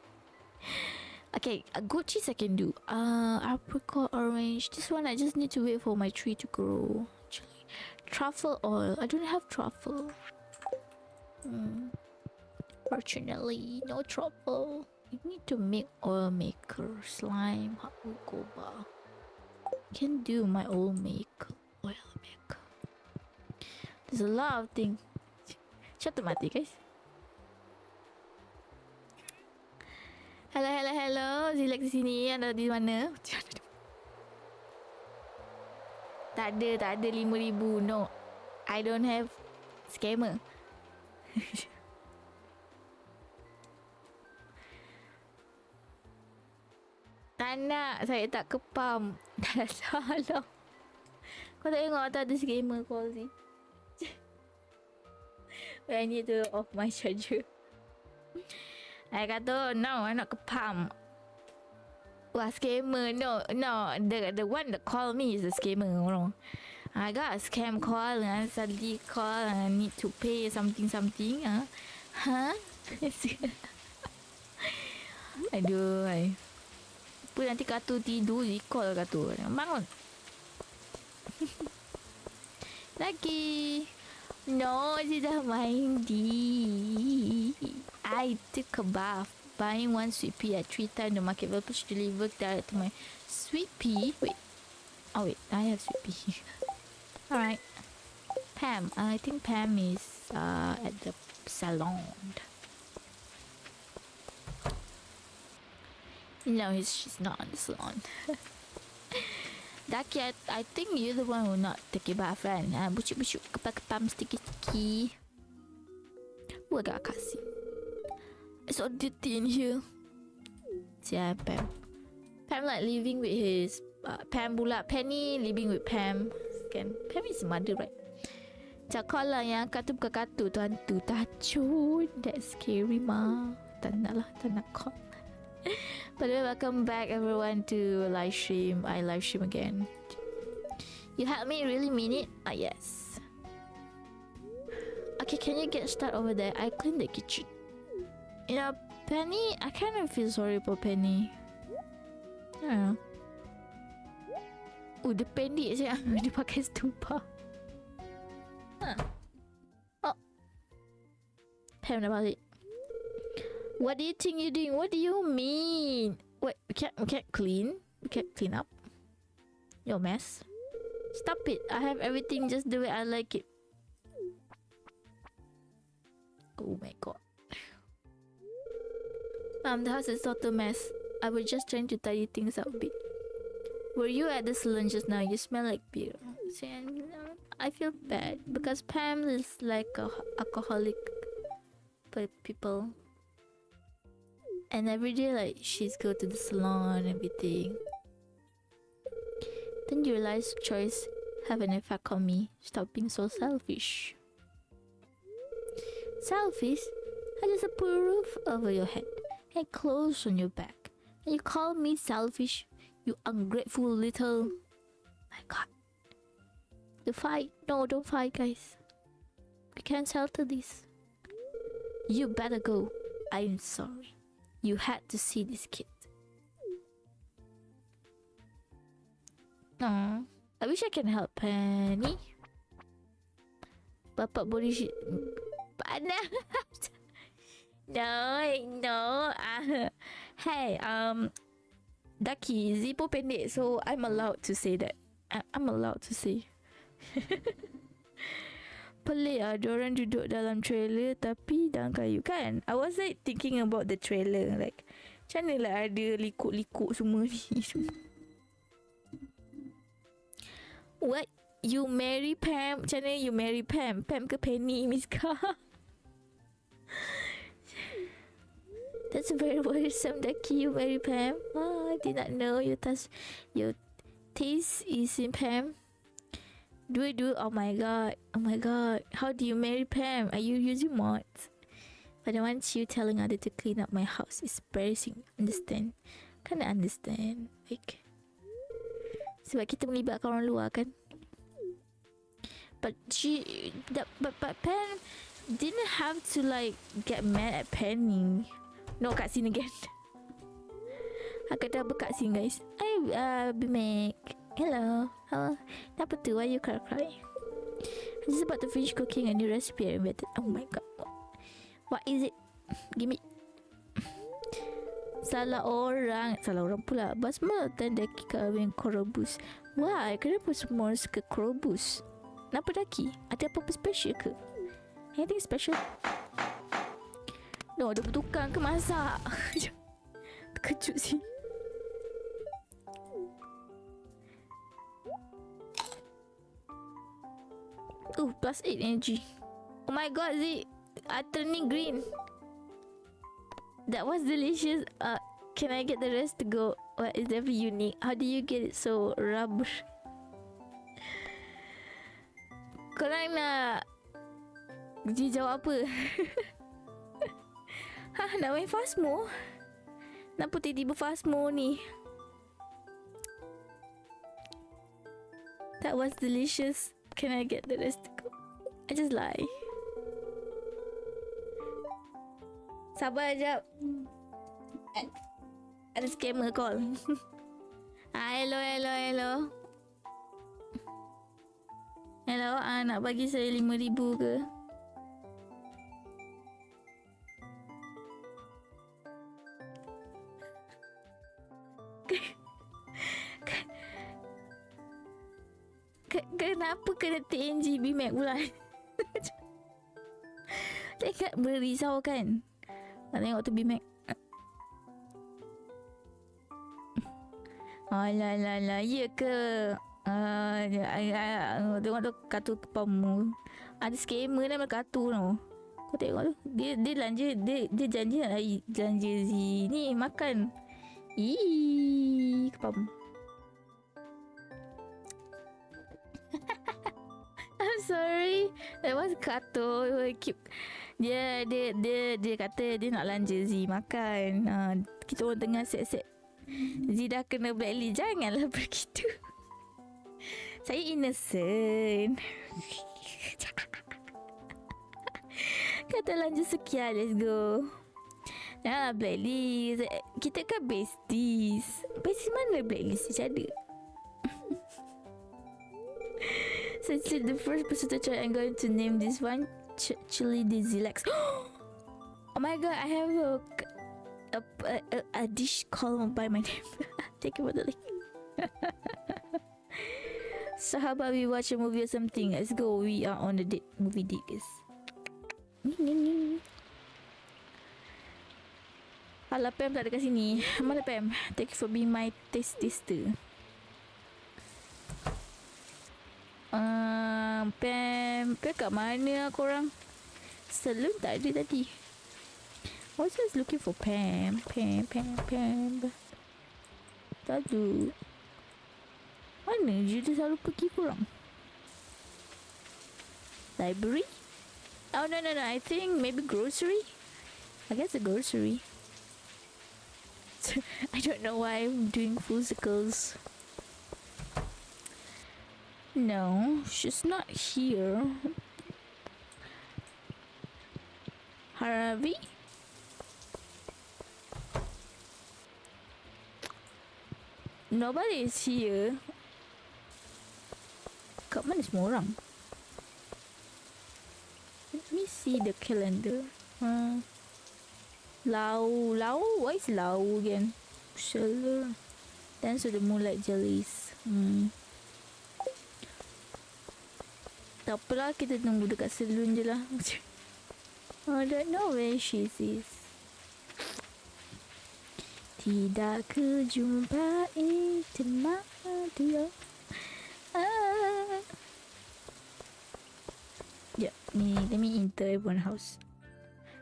Okay, a goat cheese I can do. Apricot, orange. This one I just need to wait for my tree to grow. Actually, truffle oil. I don't have truffle. Fortunately, no truffle. You need to make oil maker, slime, hot cocoa. Can do my oil maker. There's a lot of things. Shut the mati, guys. Hello. Zilex di sini. Anda di mana? Tak ada 5,000. No. I don't have scammer. Tak nak. Saya tak kepam. Dah salah. Kau tak tengok tak ada scammer call ni. I need to off my charger. I kata, no, I nak kepam. Wah, scammer. No. The one that called me is a scammer. No. I got a scam call and suddenly call and I need to pay something. Huh? Aduh. Apa nanti Katu tidur di call Katu. Bangun. Lagi. No, sudah mandi. I took a bath, buying one sweet pea at 3 times the market value to deliver direct to my sweet pea. Wait, I have sweet pea. Alright, Pam. I think Pam is at the salon. No, she's not on the salon. Daki, I think you're the one who not take a bath, right? Bucuk, kepam, sticky. Oh, I got a cutscene. It's so dirty in here. Yeah, Pam. Pam like living with his Pam pula. Penny living with Pam. Kan? Pam is mother, right? Cakap lah yang kata bukan katu tu hantu. Tacun. That's scary, ma. Tak nak call. But welcome back everyone to live stream. I live stream again. You help me? Really mean it? Yes. Okay, can you get start over there? I clean the kitchen. You know, Penny, I kind of feel sorry for Penny. I don't know. Oh, dia pendek je. Dia pakai stupa. Huh. Oh. Pam dah balik. What do you think you're doing? What do you mean? Wait, we can't clean? We can't clean up? Your mess? Stop it. I have everything just the way I like it. Oh my god. The house is total mess. I was just trying to tidy things up a bit. Were you at the salon just now? You smell like beer. See, I feel bad because Pam is like a alcoholic people. And every day, like, she's go to the salon and everything. Then you realize choice have an effect on me. Stop being so selfish. Selfish? I just put a roof over your head and clothes on your back. And you call me selfish? You ungrateful little... My god. The fight. No, don't fight, guys. We can't settle this. You better go. I'm sorry. You had to see this kid. Aw, I wish I can help Penny. Bapak boleh panas. No. Hey, Ducky, Zippo pendek, so I'm allowed to say that. I'm allowed to say. Pelik lah, diorang duduk dalam trailer tapi dalam kayu kan. I was like thinking about the trailer, like macam mana lah ada likuk-likuk semua ni. What? You marry Pam? Macam mana you marry Pam? Pam ke Penny, Miska? That's very worrisome, Ducky. You marry Pam? Oh, I did not know your taste is in Pam. Do. Oh my god. How do you marry Pam? Are you using mods? I don't want you telling other to clean up my house. It's embarrassing. Understand? Kinda understand. Like, sebab kita melibatkan orang luar kan. But Pam didn't have to like get mad at Penny. No cutscene again. Aku dah bercutscene guys. Bimek. Hello. Kenapa tu? Why you cry? I'm just about to finish cooking a new recipe I invented. Oh my god. What is it? Give me. Salah orang pula. Basma dan Daki kahwin Korobus. Why? Kenapa semua orang suka Korobus? Kenapa Daki? Ada apa-apa special ke? Anything special? No, dia bertukang ke masak? Terkejut sih. Plus 8 energy. Oh my god, Z, turning green. That was delicious. Can I get the rest to go? What is that unique? How do you get it so rubber? Korang nak dia jawab apa? Nak main Phasmo? Kenapa tiba-tiba Phasmo ni? That was delicious. Can I get the rest to go? I just lie. Sabar sekejap. Ada scammer call. Hello. Hello, nak bagi saya 5,000 ke? Kenapa kena TNG BMAC pula? Dekat merisaukan. Nak tengok tu BMAC. Alah, ya ke? Tengok tu kartu kepamu. Ada scammer nama kartu tau. Kau tengok tu. Dia belanja, dia janji nak belanja ni makan. Kepamu. I'm sorry. That was Kato. Dia kata dia nak belanja Z makan. Kita orang tengah set-set. Z dah kena blacklist. Janganlah begitu. Saya innocent. Kata belanja sekian. Let's go. Janganlah blacklist. Kita kan besties. Besties mana blacklist macam ada? Since you're the first person to try, I'm going to name this one Chili Dizilex. Oh my god, I have a dish called by my name. Take it for the link. So how about we watch a movie or something? Let's go. We are on the movie date, guys. Alah, Pam tak ada kat sini. Mana Pam? Thank you for being my taste tester. Pam kat mana korang? Saloon tak ada tadi. I was just looking for Pam. Tak ada. Mana je dia selalu pergi korang? Library? Oh no, I think maybe grocery. I guess a grocery. I don't know why I'm doing full circles. No, she's not here. Harvey? Nobody is here. Kat mana semua orang? Let me see the calendar. Lau. Why is Lau again? Sheller. Dance with the moonlight jellies. Tak apalah, kita tunggu dekat saloon je lah. I don't know where she is. Tidak ku jumpai tempat dia. Yeah, let me enter everyone's house.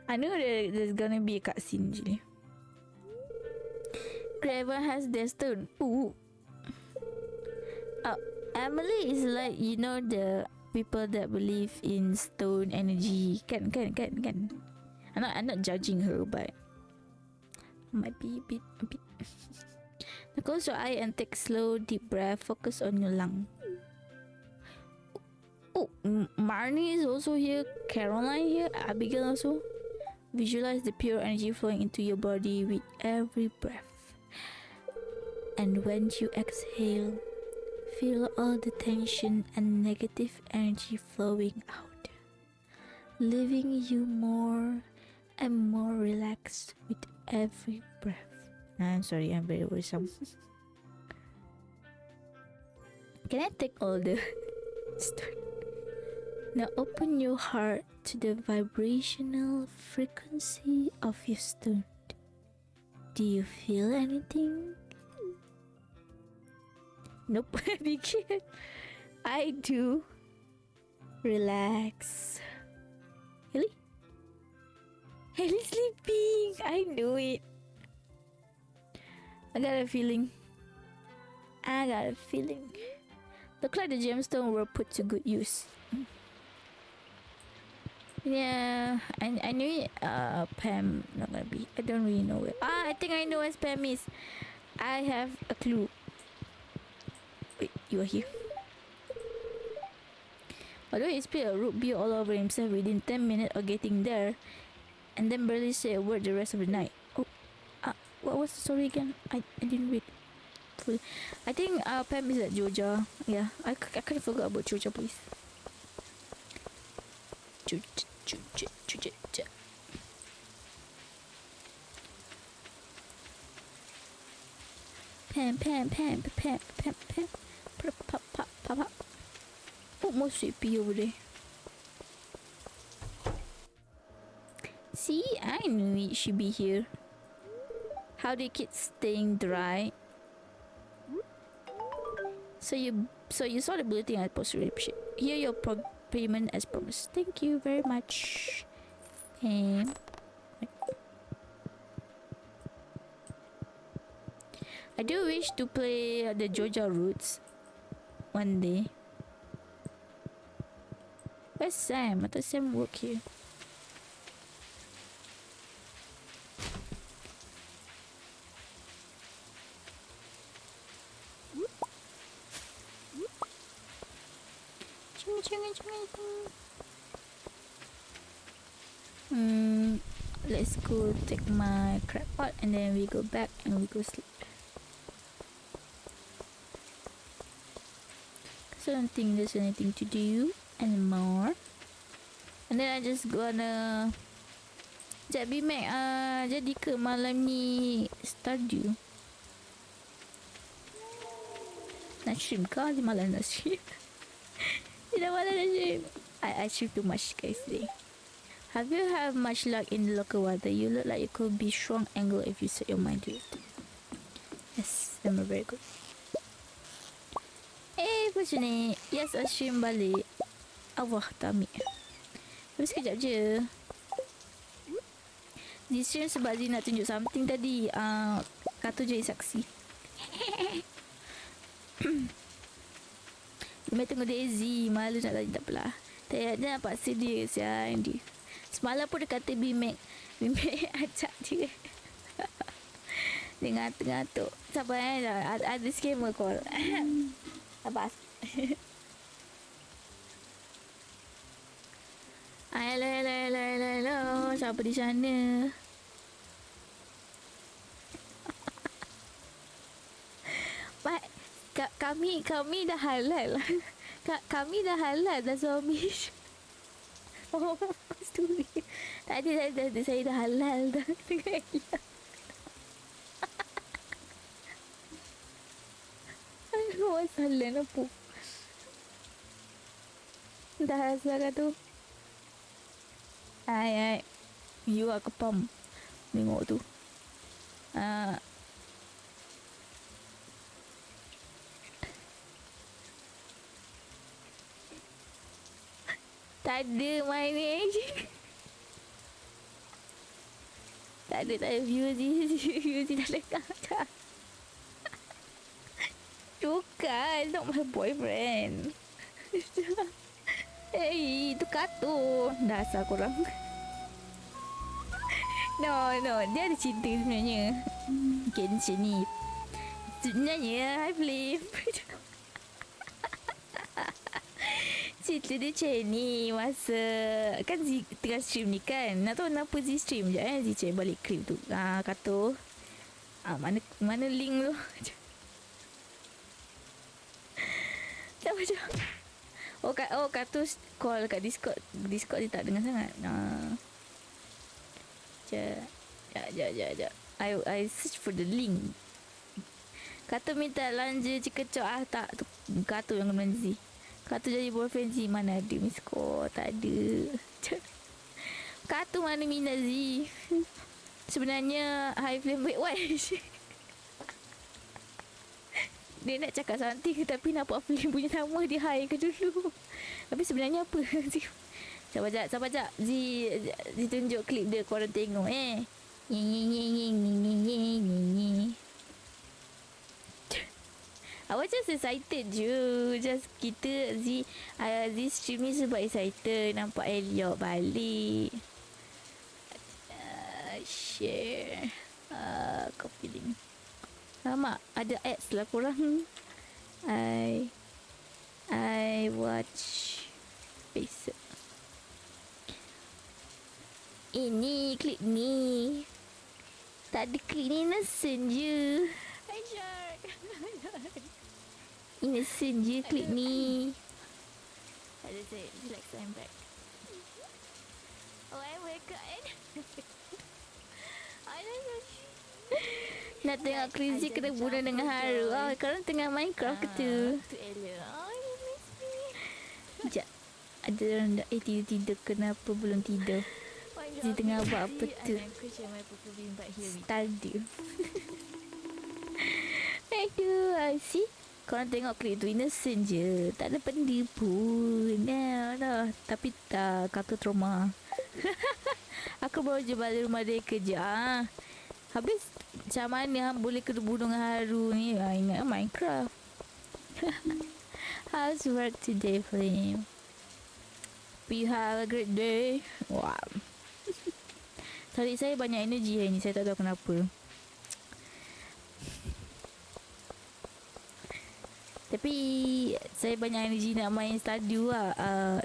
I know there's gonna be a cutscene actually. Everyone has their stone. Ooh. Emily is like, you know, the people that believe in stone energy. Can. I'm not judging her, but might be a bit. Now close your eye and take slow, deep breath. Focus on your lung. Oh, Marnie is also here. Caroline here. Abigail also. Visualize the pure energy flowing into your body with every breath. And when you exhale, feel all the tension and negative energy flowing out, leaving you more and more relaxed with every breath. I'm sorry, I'm very worrisome. Can I take all the stone? Now open your heart to the vibrational frequency of your stone. Do you feel anything? Nope, I do. Relax. Haley's sleeping. I knew it. I got a feeling. Look like the gemstone were put to good use. Yeah, I knew it. Pam not gonna be. I don't really know it. I think I know where Pam is. I have a clue. Wait, you are here. Although he spilled a root beer all over himself within 10 minutes of getting there, and then barely said a word the rest of the night. Oh, what was the story again? I didn't read fully. I think Pam is at Georgia. Yeah, I kind of forgot about Georgia Police. Pam. Pop. Oh, more sweet pea over there. See, I knew it should be here. How do kids staying dry? So you saw the bulletin I posted. Here your payment as promised. Thank you very much. And I do wish to play the Georgia Roots one day. Where's Sam? I thought Sam work here. Let's go take my crab pot and then we go back and we go sleep. Cause I don't think there's anything to do anymore. And then I just gonna Sekejap Mac, jadi ke malam ni Stardew? Nak stream ke? Dia malam nak stream. Dia dah malam nak stream. I stream too much guys today. Have you had much luck in the local weather? You look like you could be strong angler if you set your mind to it. Yes, I'm very good. Macam ni? Yes, I stream balik. Allah tak ambil. Tapi sekejap je. Di stream sebab dia nak tunjuk something tadi. Kata jadi saksi. Dia tengok Daisy. Malu nak tanya, tak apalah. Dia nampak sedih siang dia. Semalam pun dia kata Bimek ajak dia. Dia ngantuk-ngantuk. Sabar ada scammer call. Sabar. Hello. siapa di sana? Kami dah halal. Kami dah halal dah zombie. Oh, story. Tak ada. Saya dah halal dah. Masalah apa? Dah salah tu. Ai. You aku pam. Tengok tu. Tak ada manage. Tak ada view tak dekat. Bukan, not my boyfriend. Itu kartun. Dasar korang. No, dia ada cinta sebenarnya. Genshin ni. Sebenarnya, I blame. Cerita dia macam ni. Masa kan Z tengah stream ni kan. Nak tahu kenapa Z stream je Z cek balik clip tu. Kata mana link tu. Tak macam. Kata call kat Discord. Discord dia tak dengar sangat. Sekejap. I search for the link. Kata minta lanja cikecok. Tak tu. Kata yang kena Z. Kata jadi boyfriend Z. Mana ada miss call. Tak ada. Kata mana minat Z. Sebenarnya high flame. Wait what? Dia nak cakap something tapi nampak flame punya nama dia high ke dulu. Tapi sebenarnya apa? Sabar jap. Z tunjuk klip dia, korang tengok Awak just excited je. Just kita Z stream ni sebab excited nampak Elliot balik. Share. Copy link. Lama ada ads lah korang. I watch basic. Ini klip ni. Tak ada klip ni innocent je. Hi Shark. Innocent je klip ni. Ada saya relax, I'm back. Oh I wake up nak tengok crazy kena bunuh dengan haru. Korang tengah Minecraft ke tu? Tu Ella. You miss me. Sekejap. Ada orang dah tidur. Kenapa belum tidur? Dia tengah buat apa tu? Stardew. Aduh, see? Korang tengok klip tu innocent je. Tak ada benda pun. Dah. Tapi tak kata trauma. Aku baru je balik rumah dia kerja. Habis macam mana boleh kena bunuh dengan haru ni? Ingat Minecraft. How's work today, Flame? We have a great day. Wow. Tarik saya banyak energi hari ni. Saya tak tahu kenapa. Tapi saya banyak energi nak main Stardew lah.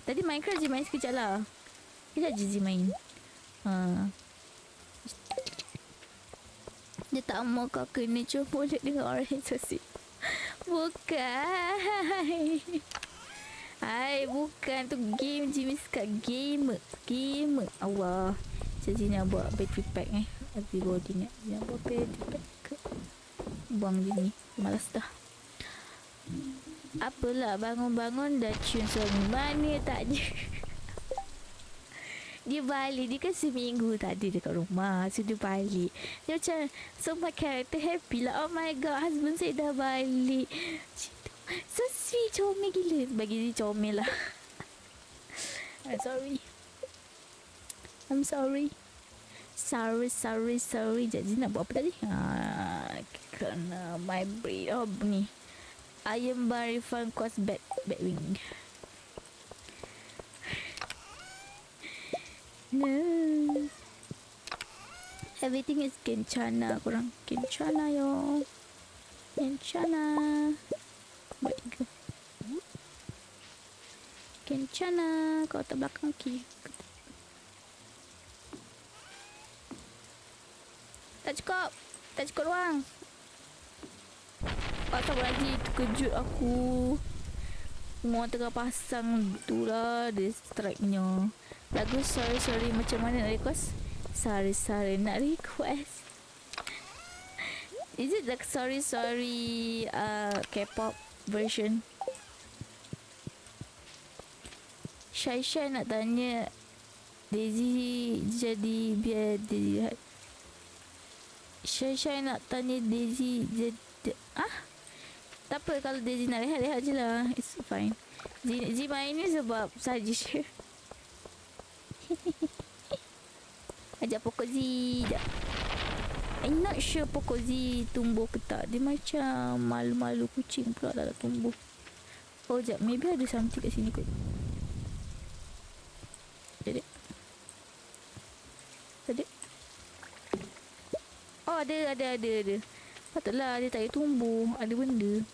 Tadi Minecraft je main sekejap lah. Sekejap je main. Dia tak mau kau kena cuba dengan orang yang sosial. Bukan. Bukan tu game je miss kat game. Allah. Jadi nak buat battery pack everybody nak buat battery pack ke. Buang je ni. Malas dah. Apalah bangun-bangun dah tune suami. Mana tak je. Dia balik. Dia kan seminggu tak ada dekat rumah. So dia balik. Dia macam so my character happy lah. Oh my god, husband saya dah balik. So sweet. Comel gila. Bagi dia comel lah. I'm sorry. Sorry. Jadi nak buat apa tadi? Kena my breed. Oh ni. Ayam bar refund cost bad wing. No. Everything is kencana korang. Kencana yo. Kencana. Buat tiga. Kencana. Kau tak belakang kiri. Tak cukup. Tak cukup ruang. Astagfirullahaladzim, terkejut aku. Semua tengah pasang tu lah. Dia strike-nya. Lagu sorry macam mana nak request? Sorry nak request. Is it the sorry K-pop version? Shai nak tanya Daisy jadi biar dia lihat. Shai nak tanya Daisy jadi tak apa kalau Daisy nak rehat je lah. It's fine. Z main ni sebab saja je. Ajak pokok Z sekejap. I'm not sure pokok Z tumbuh ke tak. Dia macam malu-malu kucing pula tak tumbuh. Oh sekejap, maybe ada something kat sini kot. Tadi. Oh ada. Patutlah dia tak boleh tumbuh. Ada benda.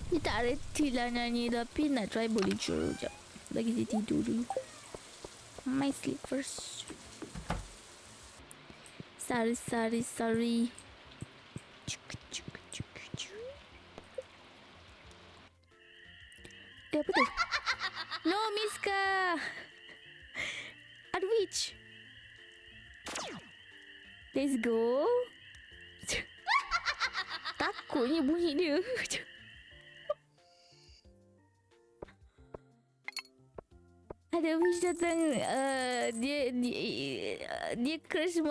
Dia tak reti lah nyanyi tapi nak try boleh je. Sekejap. Lagi dia tidur dulu. My sleep first. Sorry. Apa tu? No, Miska. Ada witch. Let's go. Takutnya bunyi dia. Ada witch datang. Dia curse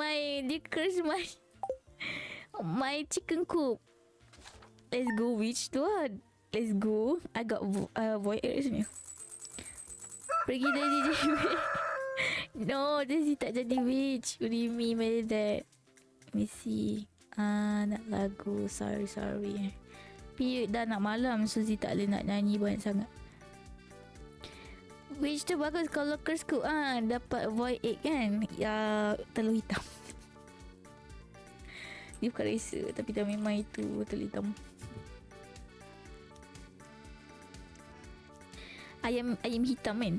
my chicken coop. Let's go witch tu lah. Let's go. I got void kat sini. Pergi dari jadi witch. No, Daisy tak jadi witch. What do you mean by that? Let me see. Nak lagu. Sorry. Tapi dah nak malam. Suzy tak boleh nak nyanyi banyak sangat. Witch tu bagus kalau curse cook. Dapat void egg kan. Ya, telur hitam. Dia bukan rasa. Tapi dah memang itu telur hitam. Ayam hitam kan.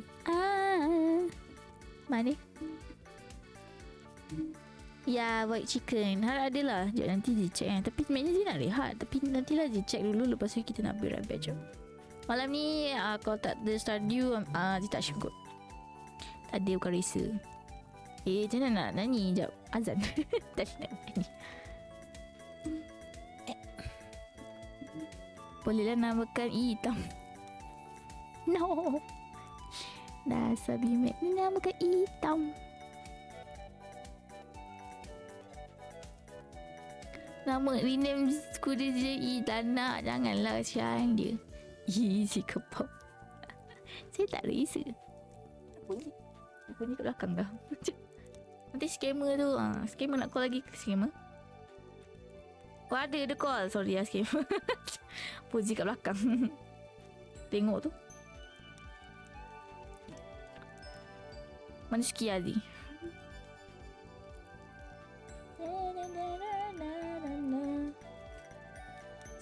Mana? Ya, white chicken. Harap ada lah. Sekejap nanti dia check kan. Tapi sebenarnya dia nak rehat. Tapi nantilah dia check dulu. Lepas tu kita nak berat batch. Malam ni kalau tak ada Stardew, dia tak syuk kot. Tak ada, bukan rasa. Macam mana nak nyanyi? Sekejap. Azan. Tak nak nyanyi. Bolehlah namakan hitam. No. Dasar bimek ni namakan hitam. Nama rename kuda je tak nak. Janganlah siang dia. Si kepop. Saya tak rasa. Bunyi kat belakang dah. Nanti scammer tu. Scammer nak call lagi ke scammer? Oh ada call. Sorry lah scammer. Puji kat belakang. Tengok tu. Mana Suki Ali?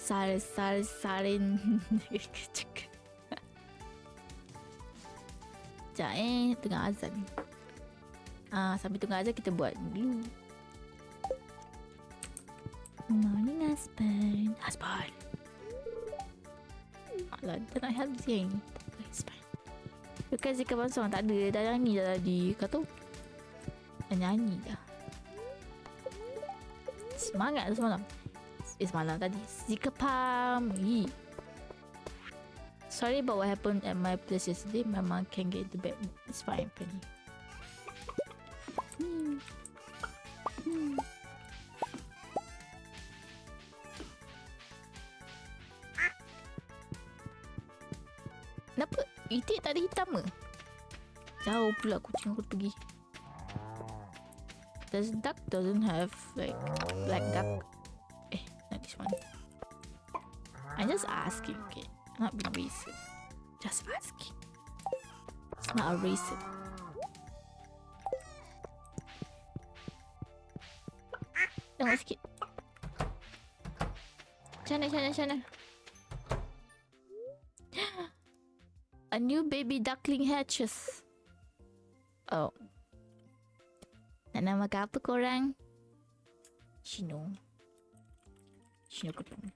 Sarin. Sekejap tengah azan. Sambil tengah azan kita buat dulu. Morning husband. Alah, dia nak help sing. Husband. Bukan Zika Bansong, tak ada. Dah nyanyi dah tadi. Kau tahu? Dah nyanyi dah. Semangat dah semalam. Semalam tadi. Zika Pam. Sorry about what happened at my place yesterday. My mom can't get into bed. It's fine, Penny. Kenapa? Itik tak ada hitam ke? Jauh pula kucing aku pergi. Does duck doesn't have like black duck? Not this one. I'm just asking, okay? I'm not being racist. Just asking. It's not a racist. Tengok sikit. Macam mana? A new baby duckling hatches. Oh. Nak namakan apa korang? Shino ketemu.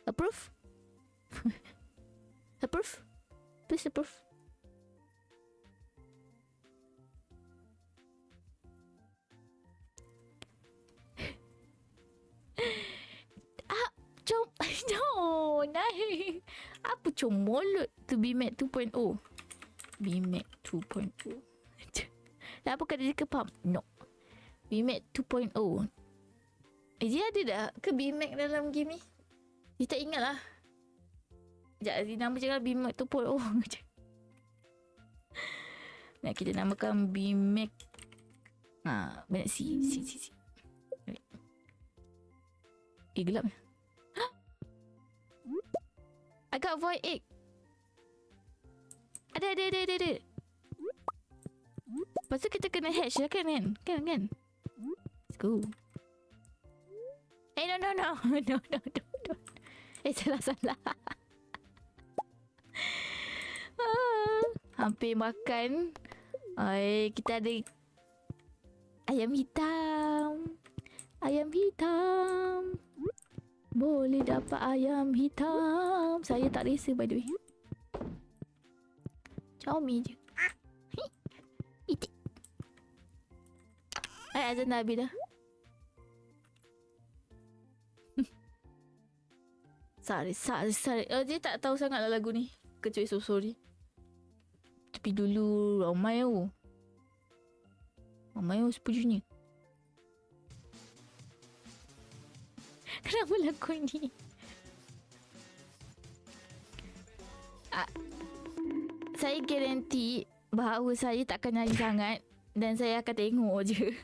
Approve? Approve? Please approve. No, naik. Apa comolut tu BMAC 2.0? BMAC 2.0. Dah apa kata dia ke pump? No. BMAC 2.0. Dia ada dah ke BMAC dalam game ni? Dia tak ingat lah. Sekejap, nama je lah BMAC 2.0. Nak kita namakan BMAC. Banyak C. Gelap. I got void egg. Ada. Lepas tu kita kena hatch lah kan? Kan? Let's go. No. Salah. Hampir makan. Kita ada ayam hitam. Boleh dapat ayam hitam. Saya tak rasa by the way. Xiaomi je. Itik. Azan dah habis dah. Sorry. Dia tak tahu sangat lah lagu ni. Kecuali So Sorry. Tapi dulu ramai tau. Ramai tau sepujunya. Kenapa lagu ni? Saya garanti bahawa saya takkan nyanyi sangat dan saya akan tengok je.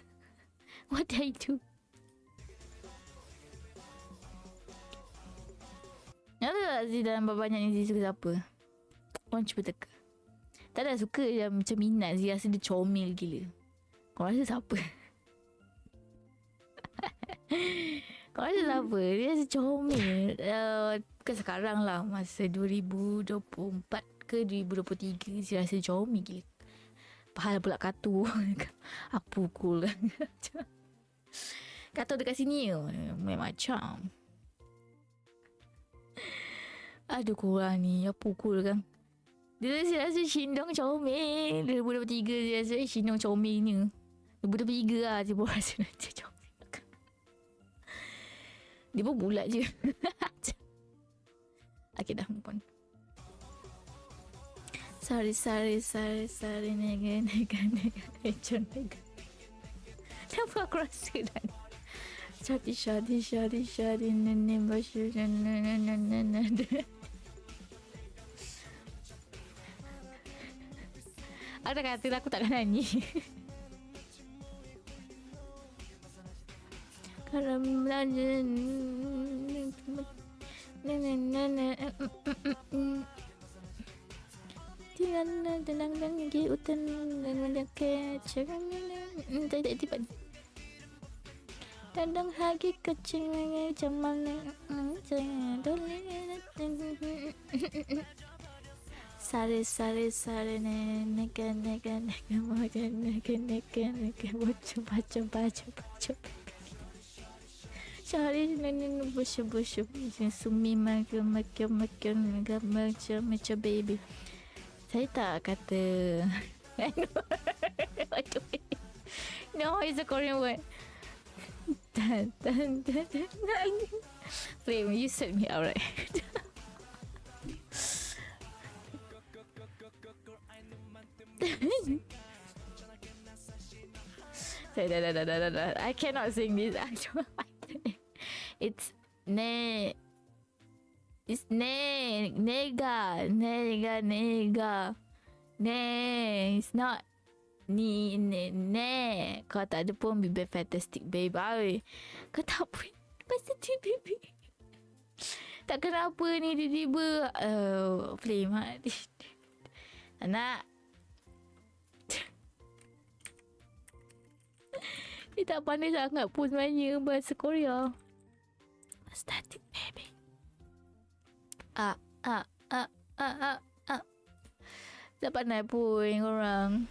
What I do? Ada tak Zee dalam banyak ni Zee suka siapa? Orang cuba teka. Tak ada suka yang macam minat Zee rasa dia comel gila. Kau rasa siapa? Kau rasa siapa? Dia rasa comel. Bukan sekarang lah. Masa 2024 ke 2023 Zee rasa comel gila. Pahal pula Katu. Apa cool kan? Katu dekat sini macam. Aduh korang ni apa cool kan? Dia rasa Shindong comel. 2023 dia rasa Shindong comelnya. 2023 lah dia pun rasa macam comel. Dia pun bulat je. Okay dah move on. Sorry nega kenapa aku rasa dah ni Shadi nene bashu nene aku dah kata aku takkan nyanyi. Kalau belajar tenang lagi hutan dan mendekat tak tiba tandang hagi kecil jamal sare neka baca cari nenek bushu sumi makan macam baby. Saya tak kata no, it's a Korean word. Flame, you set me out right. I cannot sing this. It's It's nega. It's not ne. Kau tak ada pun baby fantastic baby. Kau tak pun pasal tu baby. Tak kenapa ni tiba-tiba flame anak. Dia tak pandai sangat pun sebenarnya bahasa Korea. Static baby. Tak pandai pun korang.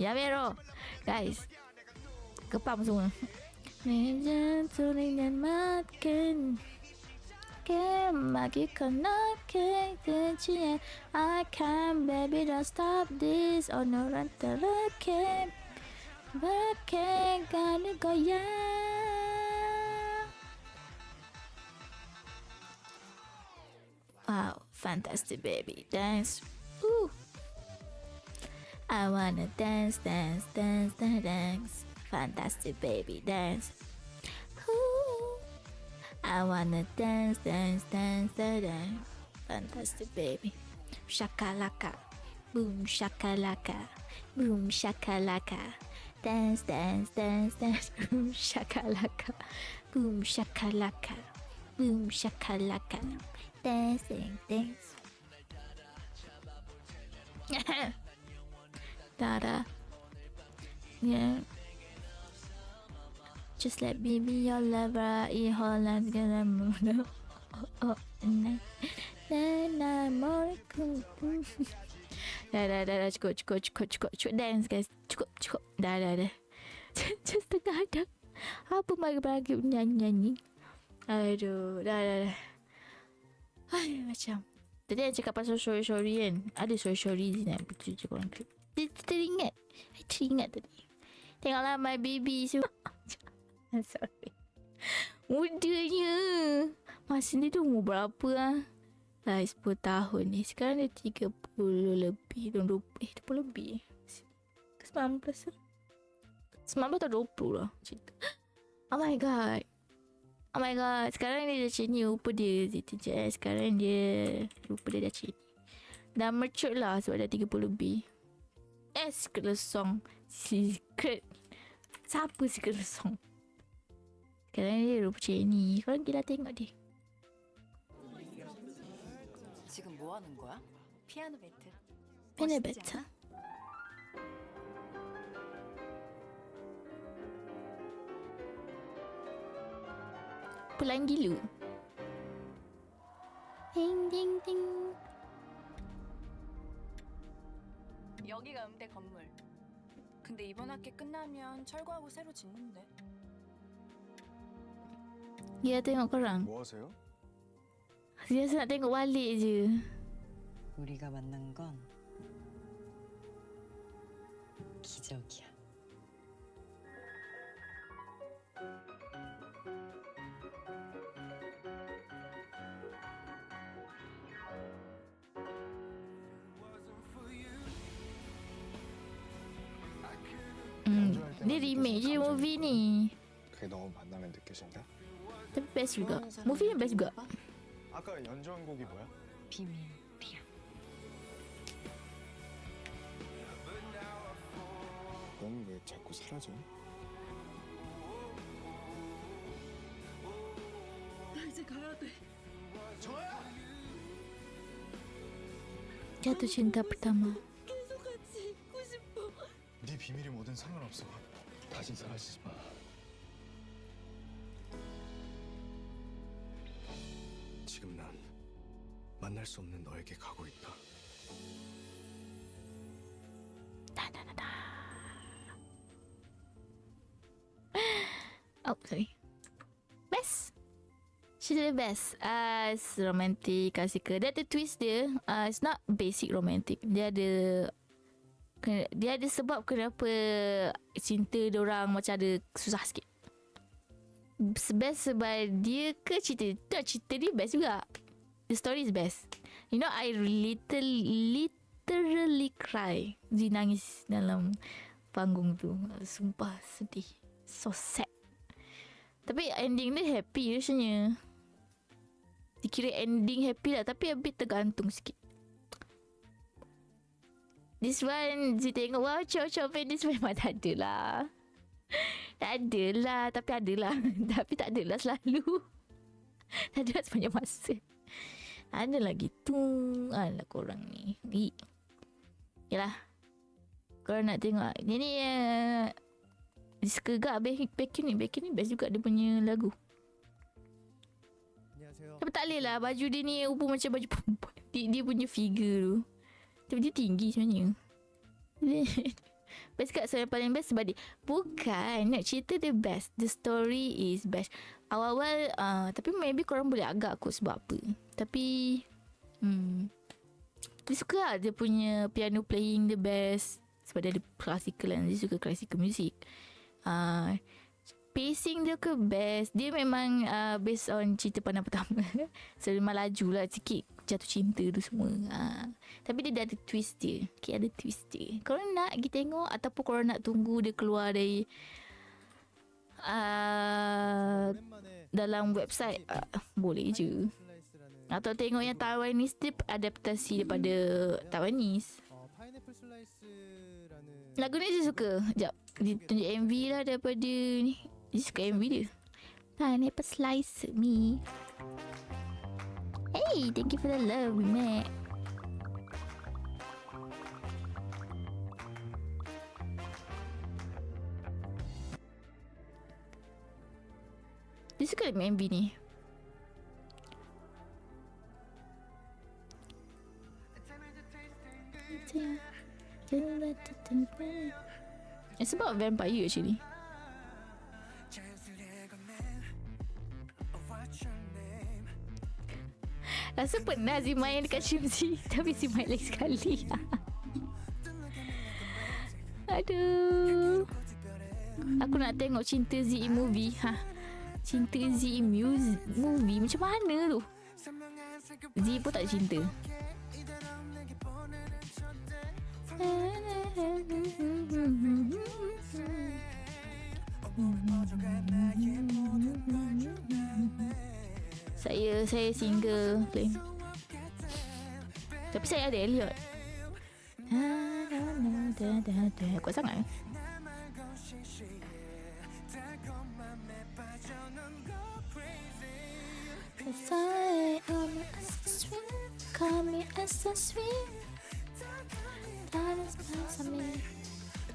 야메로 guys kepam semua. Meja tuling dan makan bagi kena kecian. I can baby don't stop this. Oh no ranta leke gana goyang. Wow, fantastic baby dance. Ooh. I wanna dance, dance, dance, dance, dance. Fantastic baby dance. Ooh. I wanna dance, dance, dance, dance, dance. Fantastic baby. Shakalaka. Boom shakalaka. Boom shakalaka. Dance, dance, dance, dance. Boom shakalaka. Boom shakalaka. Boom shakalaka. Dancing, dance. Dada. Yeah. Just let me be your lover. In Holland, gonna move. Oh, na na more cool. Dah. Cukup. Dance guys. Cukup. Dah. Just terkadang. Apa bagi nyanyi. Aduh, dah. Ay, macam. Tadi yang cakap pasal sorry kan. Ada sorry ni nak betul je korang klip. Teringat tadi. Tengoklah my baby so. I'm sorry. Mudanya. Masa ni tu umur berapa lah? Dah 10 tahun ni. Sekarang dia 30 lebih. 20 lebih. Ke 19 lah. 19 atau 20 lah. Cerita. Oh my god. Sekarang dia dah macam ni. Rupa dia. Sekarang dia. Rupa dia dah macam ni. Dah mature lah sebab dah 30 lebih. Secret song. Secret. Siapa secret song? Sekarang dia rupa macam ni. Korang gila tengok dia. 지금 뭐 하는 거야? 피아노 배틀. Piano battle. Pulang gilu. Ding. 여기가 음대 건물. 근데 이번 학기 끝나면 철거하고 새로 짓는데. Dia tengok korang. 뭐 하세요? Dia nak tengok balik je. 우리가 만난 건 기적이야. Dia remake je movie ni. 그게 너무 만나면 느껴진다? Tapi best juga. Movie ni best juga. 아까 연주한 곡이 뭐야? 비밀이야. 넌 왜 자꾸 사라져? 나 이제 가야 돼. Jatuh cinta pertama. 계속 같이 있고 싶어. 네 비밀이 뭐든 상관없어. 다신 사라지지 마. 지금 난 만날 수 없는 너에게 가고 있다. Oh, sorry. Best. She's the best. It's romantic, I suka. Dia ada twist dia. It's not basic romantic. Dia ada sebab kenapa cinta diorang macam ada susah sikit. Best sebab dia ke cerita. Tak, cerita dia best juga. The story is best. You know, I literally cry. Dia nangis dalam panggung tu. Sumpah sedih. So sad. Tapi ending dia happy rasanya. Dikira ending happy lah, tapi a bit tergantung sikit. This one, dia tengok, wow, cowok-cowok penis memang tak ada lah. Tak ada lah, tapi ada lah. Tapi tak ada lah selalu. Tak ada lah sepanjang masa. Ada lah gitu. Alah korang ni. Yalah. Korang nak tengok. Dia ni suka gak Becky ni best juga dia punya lagu. Tapi tak boleh lah, baju dia ni rupa macam baju perempuan. Dia punya figure tu. Tapi dia tinggi sebenarnya. Best kat saya paling best sebab dia bukan nak cerita dia best. The story is best. Awal-awal tapi maybe korang boleh agak kot sebab apa. Tapi dia suka lah dia punya piano playing the best. Sebab dia ada classical kan. Dia suka classical music. Pacing dia ke best. Dia memang based on cerita pandang pertama. So memang laju lah sikit jatuh cinta tu semua. Tapi dia dah ada twist dia. Okay, ada twist dia. Korang nak pergi tengok ataupun korang nak tunggu dia keluar dari dalam website, boleh je. Atau tengok yang Taiwanese, dia adaptasi daripada Taiwanese. Lagu ni dia suka. Sekejap, dia tunjuk MV lah daripada ni. Dia suka MV dia. Pineapple slice me. Hey, thank you for the love we met. Dia suka dengan MV ni. It's about vampire actually. Rasa pernah si main dekat Shimzi. Tapi si main lagi sekali. Aduh. Aku nak tengok Cinta ZE movie. Cinta ZE movie macam mana tu? Z pun tak cinta. Saya single flame. Tapi saya ada Elliot. Kuat sangat. Call me as a sweet. That is nice of me.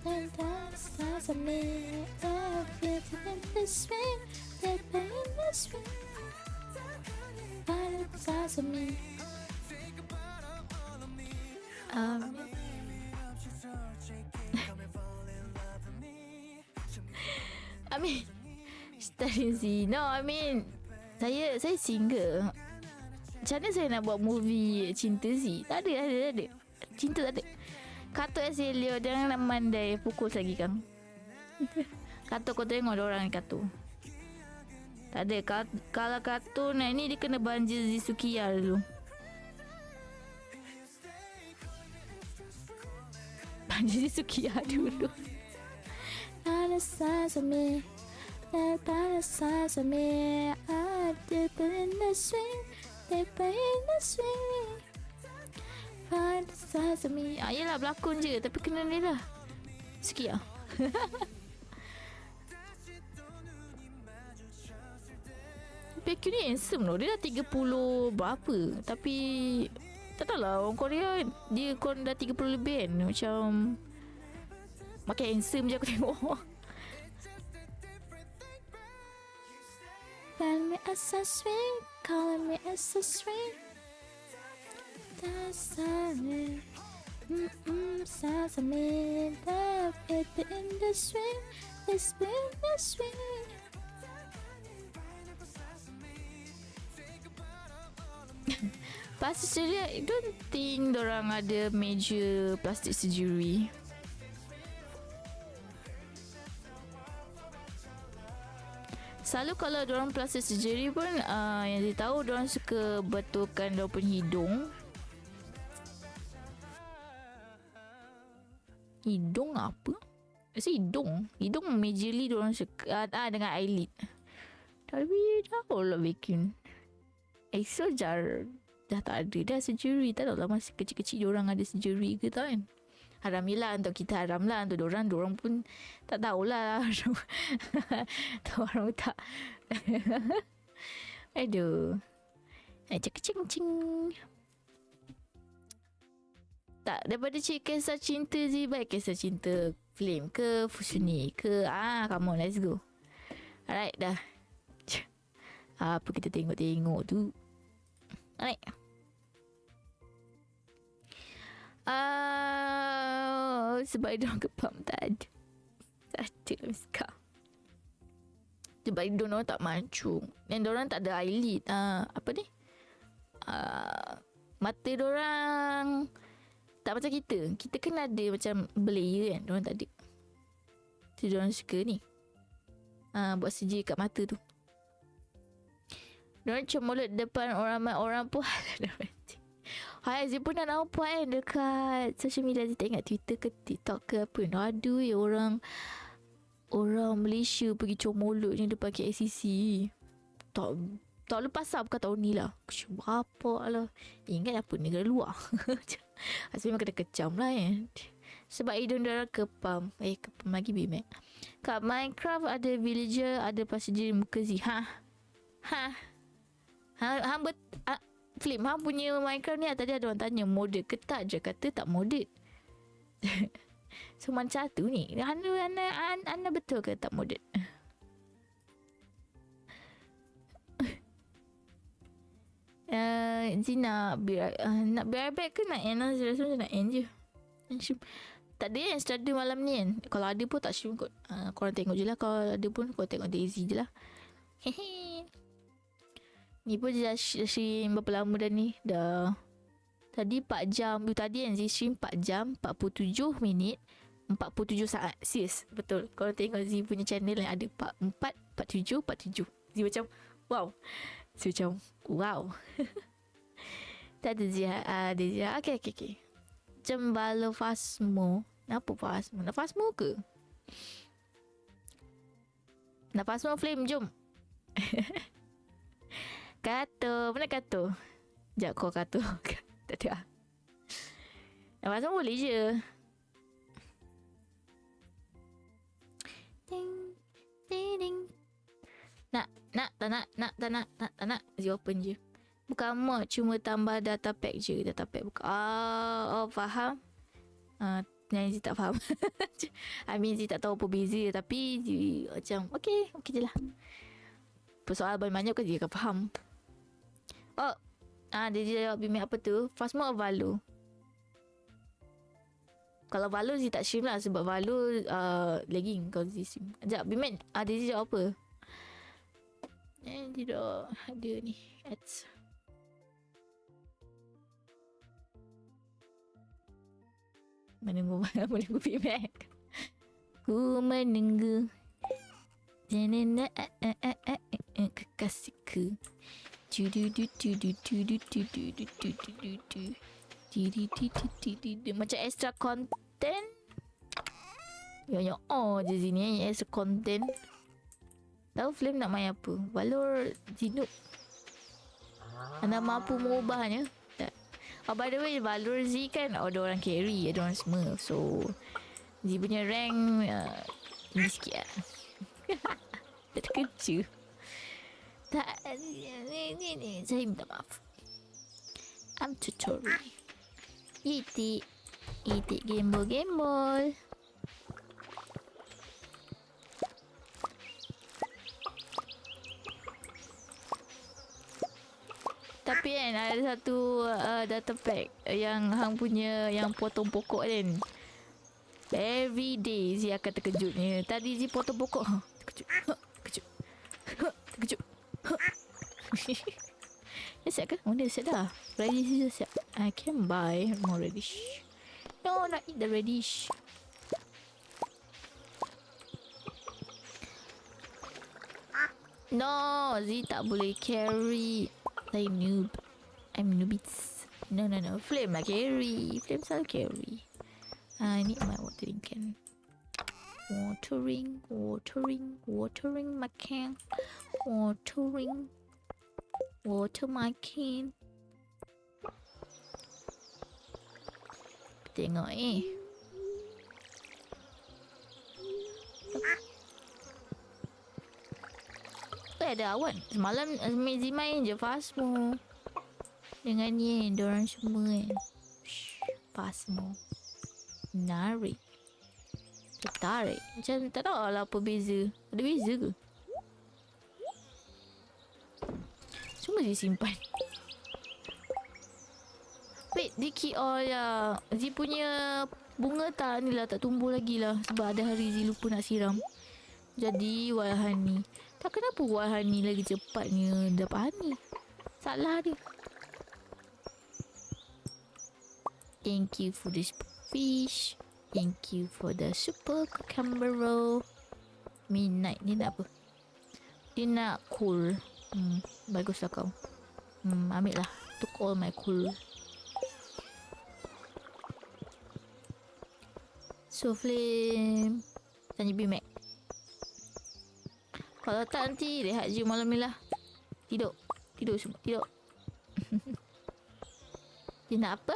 That is nice of me. I feel in the sweet. That in the sweet. That is nice of me. I mean, Stardew. No, I mean, saya single. Macam mana saya nak buat movie Cinta Z? Tak ada. Cinta tak ada. Kato Aselio, jangan nak mandai pukul lagi kang. Kato kau tengok orang ni Kato. Tak ada. Kalau Kato nak ni dia kena banjir Zisukiya dulu. Banjir Zisukiya dulu. Ada size of me. Ada size of me. I dip in the swing. Dip in the swing. Ada size of me. Yelah berlakon je. Tapi kena ni lah Zisukiya. PQ ni handsome loh. Dia dah 30 berapa. Tapi tak tahu lah, orang Korea dia kon dah 30 lebih kan. Macam Makin handsome je aku tengok. Call me a so sweet, call me a so sweet. That's it. Sounds of me, love it in the sweet, it's been the sweet. Plastic surgery, I don't think dorang ada major plastic surgery. Selalu kalau dorang plastic surgery pun yang saya tahu dorang suka betulkan dorang punya hidung. Hidung apa? Rasa hidung. Hidung majorly dorang suka dengan eyelid. Tapi jauh lah bikin. Exo dah tak ada dah surgery. Tak tahu lah masih kecil-kecil dorang ada surgery ke tak kan. Haram je lah untuk kita, haram lah untuk dorang. Dorang pun tak tahulah. Dorang tak. Aduh. Cing-cing. Tak, daripada kisah cinta je, baik kisah cinta flame ke, Fusuni ke. Come on, let's go. Alright, dah. Apa kita tengok-tengok tu. Alright. Sebab diorang kepam tak ada. Tak ada lah miska. Sebab diorang tak mancung. Dan diorang tak ada eyelid. Apa ni? Mata diorang tak macam kita. Kita kan ada macam belayer kan. Diorang tak ada. So diorang suka ni. Buat surgery kat mata tu. Diorang mulut depan orang pun hai, saya pun nak nampak kan dekat social media. Saya tak ingat Twitter ke TikTok ke apa. Aduh ya, orang Malaysia pergi mulut ni depan KLCC. Tak lepas bukan tahun ni lah. Apa lah. Ingat apa negara luar. Asal memang kena kecam lah kan. Sebab hidung diorang kepam. Kepam lagi BMAC. Kat Minecraft ada villager, ada passenger muka Z. Flip, hang punya Minecraft ni tadi ada orang tanya moded ke tak, je kata tak moded. So macam tu ni. Anda betul ke tak moded? Zina nak biar back ke nak end lah. Saya rasa macam nak end je. Tak ada yang Stardew malam ni kan. Kalau ada pun tak stream kot. Korang tengok je lah. Kalau ada pun korang tengok Daisy je lah. Hehe. Ni pun dah stream berapa lama dah ni. Dah. Tadi 4 jam. Tadi kan Z stream 4 jam 47 minit 47 saat. Serius. Betul. Korang tengok Z punya channel yang ada 47. Z macam wow. Z macam wow. Tak ada Z. Ada Z. Okay. Jembala Fasmo. Kenapa Fasmo? Nak Fasmo ke? Nak Fasmo Flame, jom. Kato. Mana Kato? Sekejap, call Kato. Tak ada. Nak Fasmo boleh je. Ding. Tak nak. Z open je. Bukan mod, cuma tambah data pack je. Data pack buka. Faham. Yang Z tak faham. I mean Z tak tahu apa beza. Tapi Z macam okay je lah. Persoalan banyak kan Z akan faham. Dia jawab bimbing apa tu. Fast mode Valo. Kalau Valo Z tak stream lah. Sebab Valo lagging kalau Z stream. Sekejap bimbing. Dia jawab apa. Dia dah ada ni ads. Menunggu feedback. Ku menunggu kekasihku. Macam extra content. Ya je sini extra content. Tahu Flame nak main apa? Valor Zinuk. Anda mampu mengubahnya. By the way, Valor Z kan ada orang carry, ada orang semua. So Z punya rank tinggi sikit lah. Tak terkejut. Tak, saya minta maaf. I'm tutorial. Itik Gembol. kan ada satu data pack yang hang punya yang potong pokok kan. Every day Zee akan terkejutnya. Tadi Zee potong pokok. Terkejut. Terkejut. Terkejut. Dah siap ke? Oh dah siap dah. Radish dah siap. I can buy more radish. No, not eat the radish. No, Zee tak boleh carry. Saya noob. I'm noobits. No. Flame lah carry. Flame selalu carry. I need my watering can. Watering my can. Water my can. Tengok ada awan. Semalam Zee main je Fasmo. Dengan ni diorang semua kan. Fasmo. Menarik. Tertarik. Macam tak tahu lah apa beza. Ada beza ke? Semua Zee simpan. Wait, Diki. Oh ya. Zee punya bunga tak ni lah. Tak tumbuh lagi lah. Sebab ada hari Zee lupa nak siram. Jadi wild honey. Tak kenapa wild honey lagi cepatnya dapat honey. Salah dia. Thank you for this fish. Thank you for the super cucumber roll. Midnight ni nak apa? Dia nak cool. Baguslah kau. Ambil lah. Took all my cool. So flame. Tanya Bimac. Kalau tak nanti rehat je malam ni lah. Tidur semua. Tidur. Dia nak apa?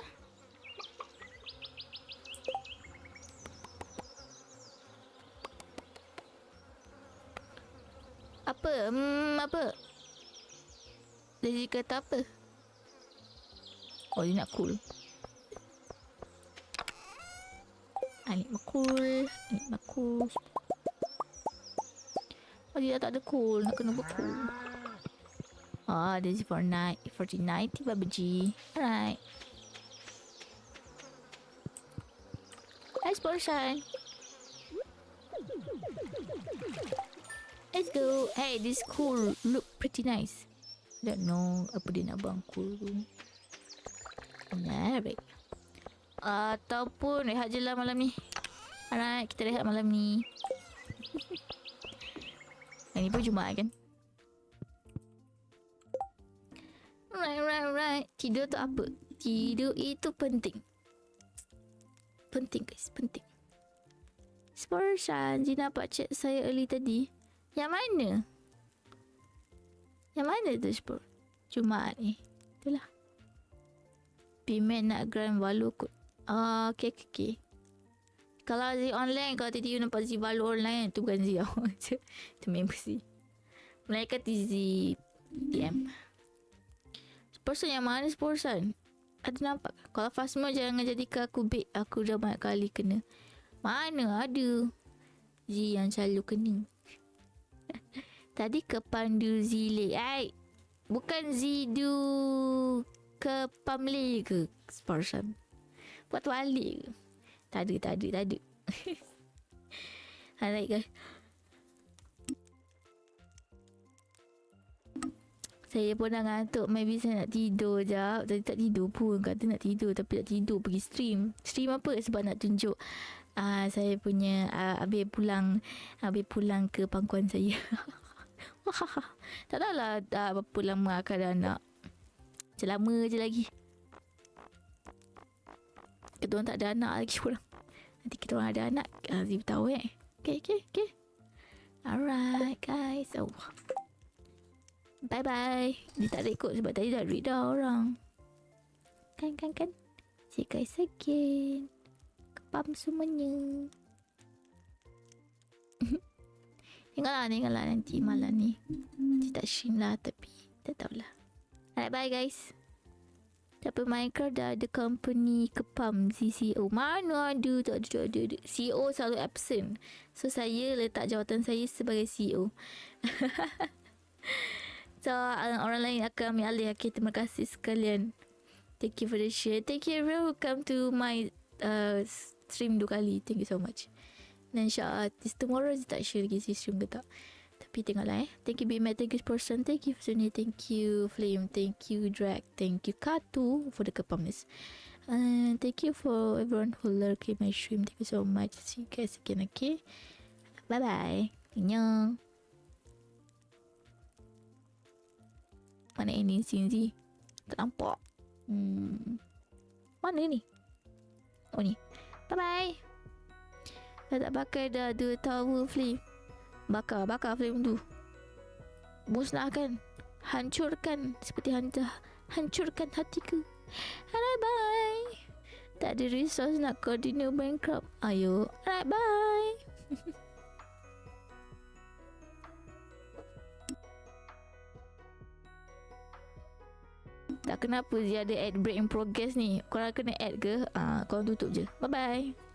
Apa? Dia kata apa? Oh, dia nak cool. Anik cool. Oh, dia tak ada cool. Nak kena bercool. This is for 90 babaji. Alright. Nice portion. Let's go. Hey, this cool look pretty nice. Don't know apa dia nak bang cool tu. Menarik. Ataupun rehat je lah malam ni. Alright, kita rehat malam ni. Ini pun Jumaat kan? Right. Tidur tu apa? Tidur itu penting. Penting guys, penting. Sporsan, Zee nampak chat saya early tadi. Yang mana? Yang mana tu Sport? Jumaat ni. Itulah. Pimen nak grand value kot. Okay. Kalau Zee online, kalau tiba-tiba nampak Zee value online, tu bukan Zee. Itu member Zee. Melainkan Zee DM. Sporsan yang mana Sporsan? Ada nampak? Kalau Fasma jangan jadikan aku bait. Aku dah banyak kali kena. Mana ada Zee yang selalu kena. Tadi ke Pandu Zile. Bukan Zidu ke Pamli ke Sporsan. Buat balik ke? Tak ada. Alright guys. Saya pun dah ngantuk. Maybe saya nak tidur jap. Tadi tak tidur pun. Kata nak tidur tapi tak tidur. Pergi stream. Stream apa? Sebab nak tunjuk saya punya habis pulang ke pangkuan saya. Tak tahulah berapa lama akan ada anak. Macam lama je lagi. Kita orang tak ada anak lagi orang. Nanti kita orang ada anak. Zee tahu Okay. Alright guys. Bye bye. Dia tak ada ikut sebab tadi dah read dah orang. Kan. See you guys again. Kepam semuanya. Tengoklah nanti malam ni. Nanti tak stream lah tapi tak tahulah. Alright bye guys. Tapi Minecraft dah ada company Kepam CEO. Mana ada. Tak ada. CEO selalu absent. So saya letak jawatan saya sebagai CEO. So orang lain akan ambil alih. Okay, terima kasih sekalian. Thank you for the share. Thank you everyone who come to my stream 2 kali. Thank you so much. Dan insyaAllah tomorrow saya tak share lagi si stream ke tak. Tapi tengoklah Thank you Bimat. Thank you person. Thank you Sunny. Thank you Flame. Thank you Drag. Thank you Katu for the kepamness. Thank you for everyone who lurk in my stream. Thank you so much. See you guys again. Okay. Bye bye. Annyeong. Mana ending scene sih? Tak nampak. Mana ni? Oh ni. Bye bye. Dah tak pakai dah 2 tower flame. Bakar flame tu. Musnahkan. Hancurkan seperti hancurkan hatiku. Alright bye. Tak ada resource nak continue bankrupt. Ayo. Alright bye. Tak kenapa dia ada ad break in progress ni. Korang kena add ke? Korang tutup je. Bye bye.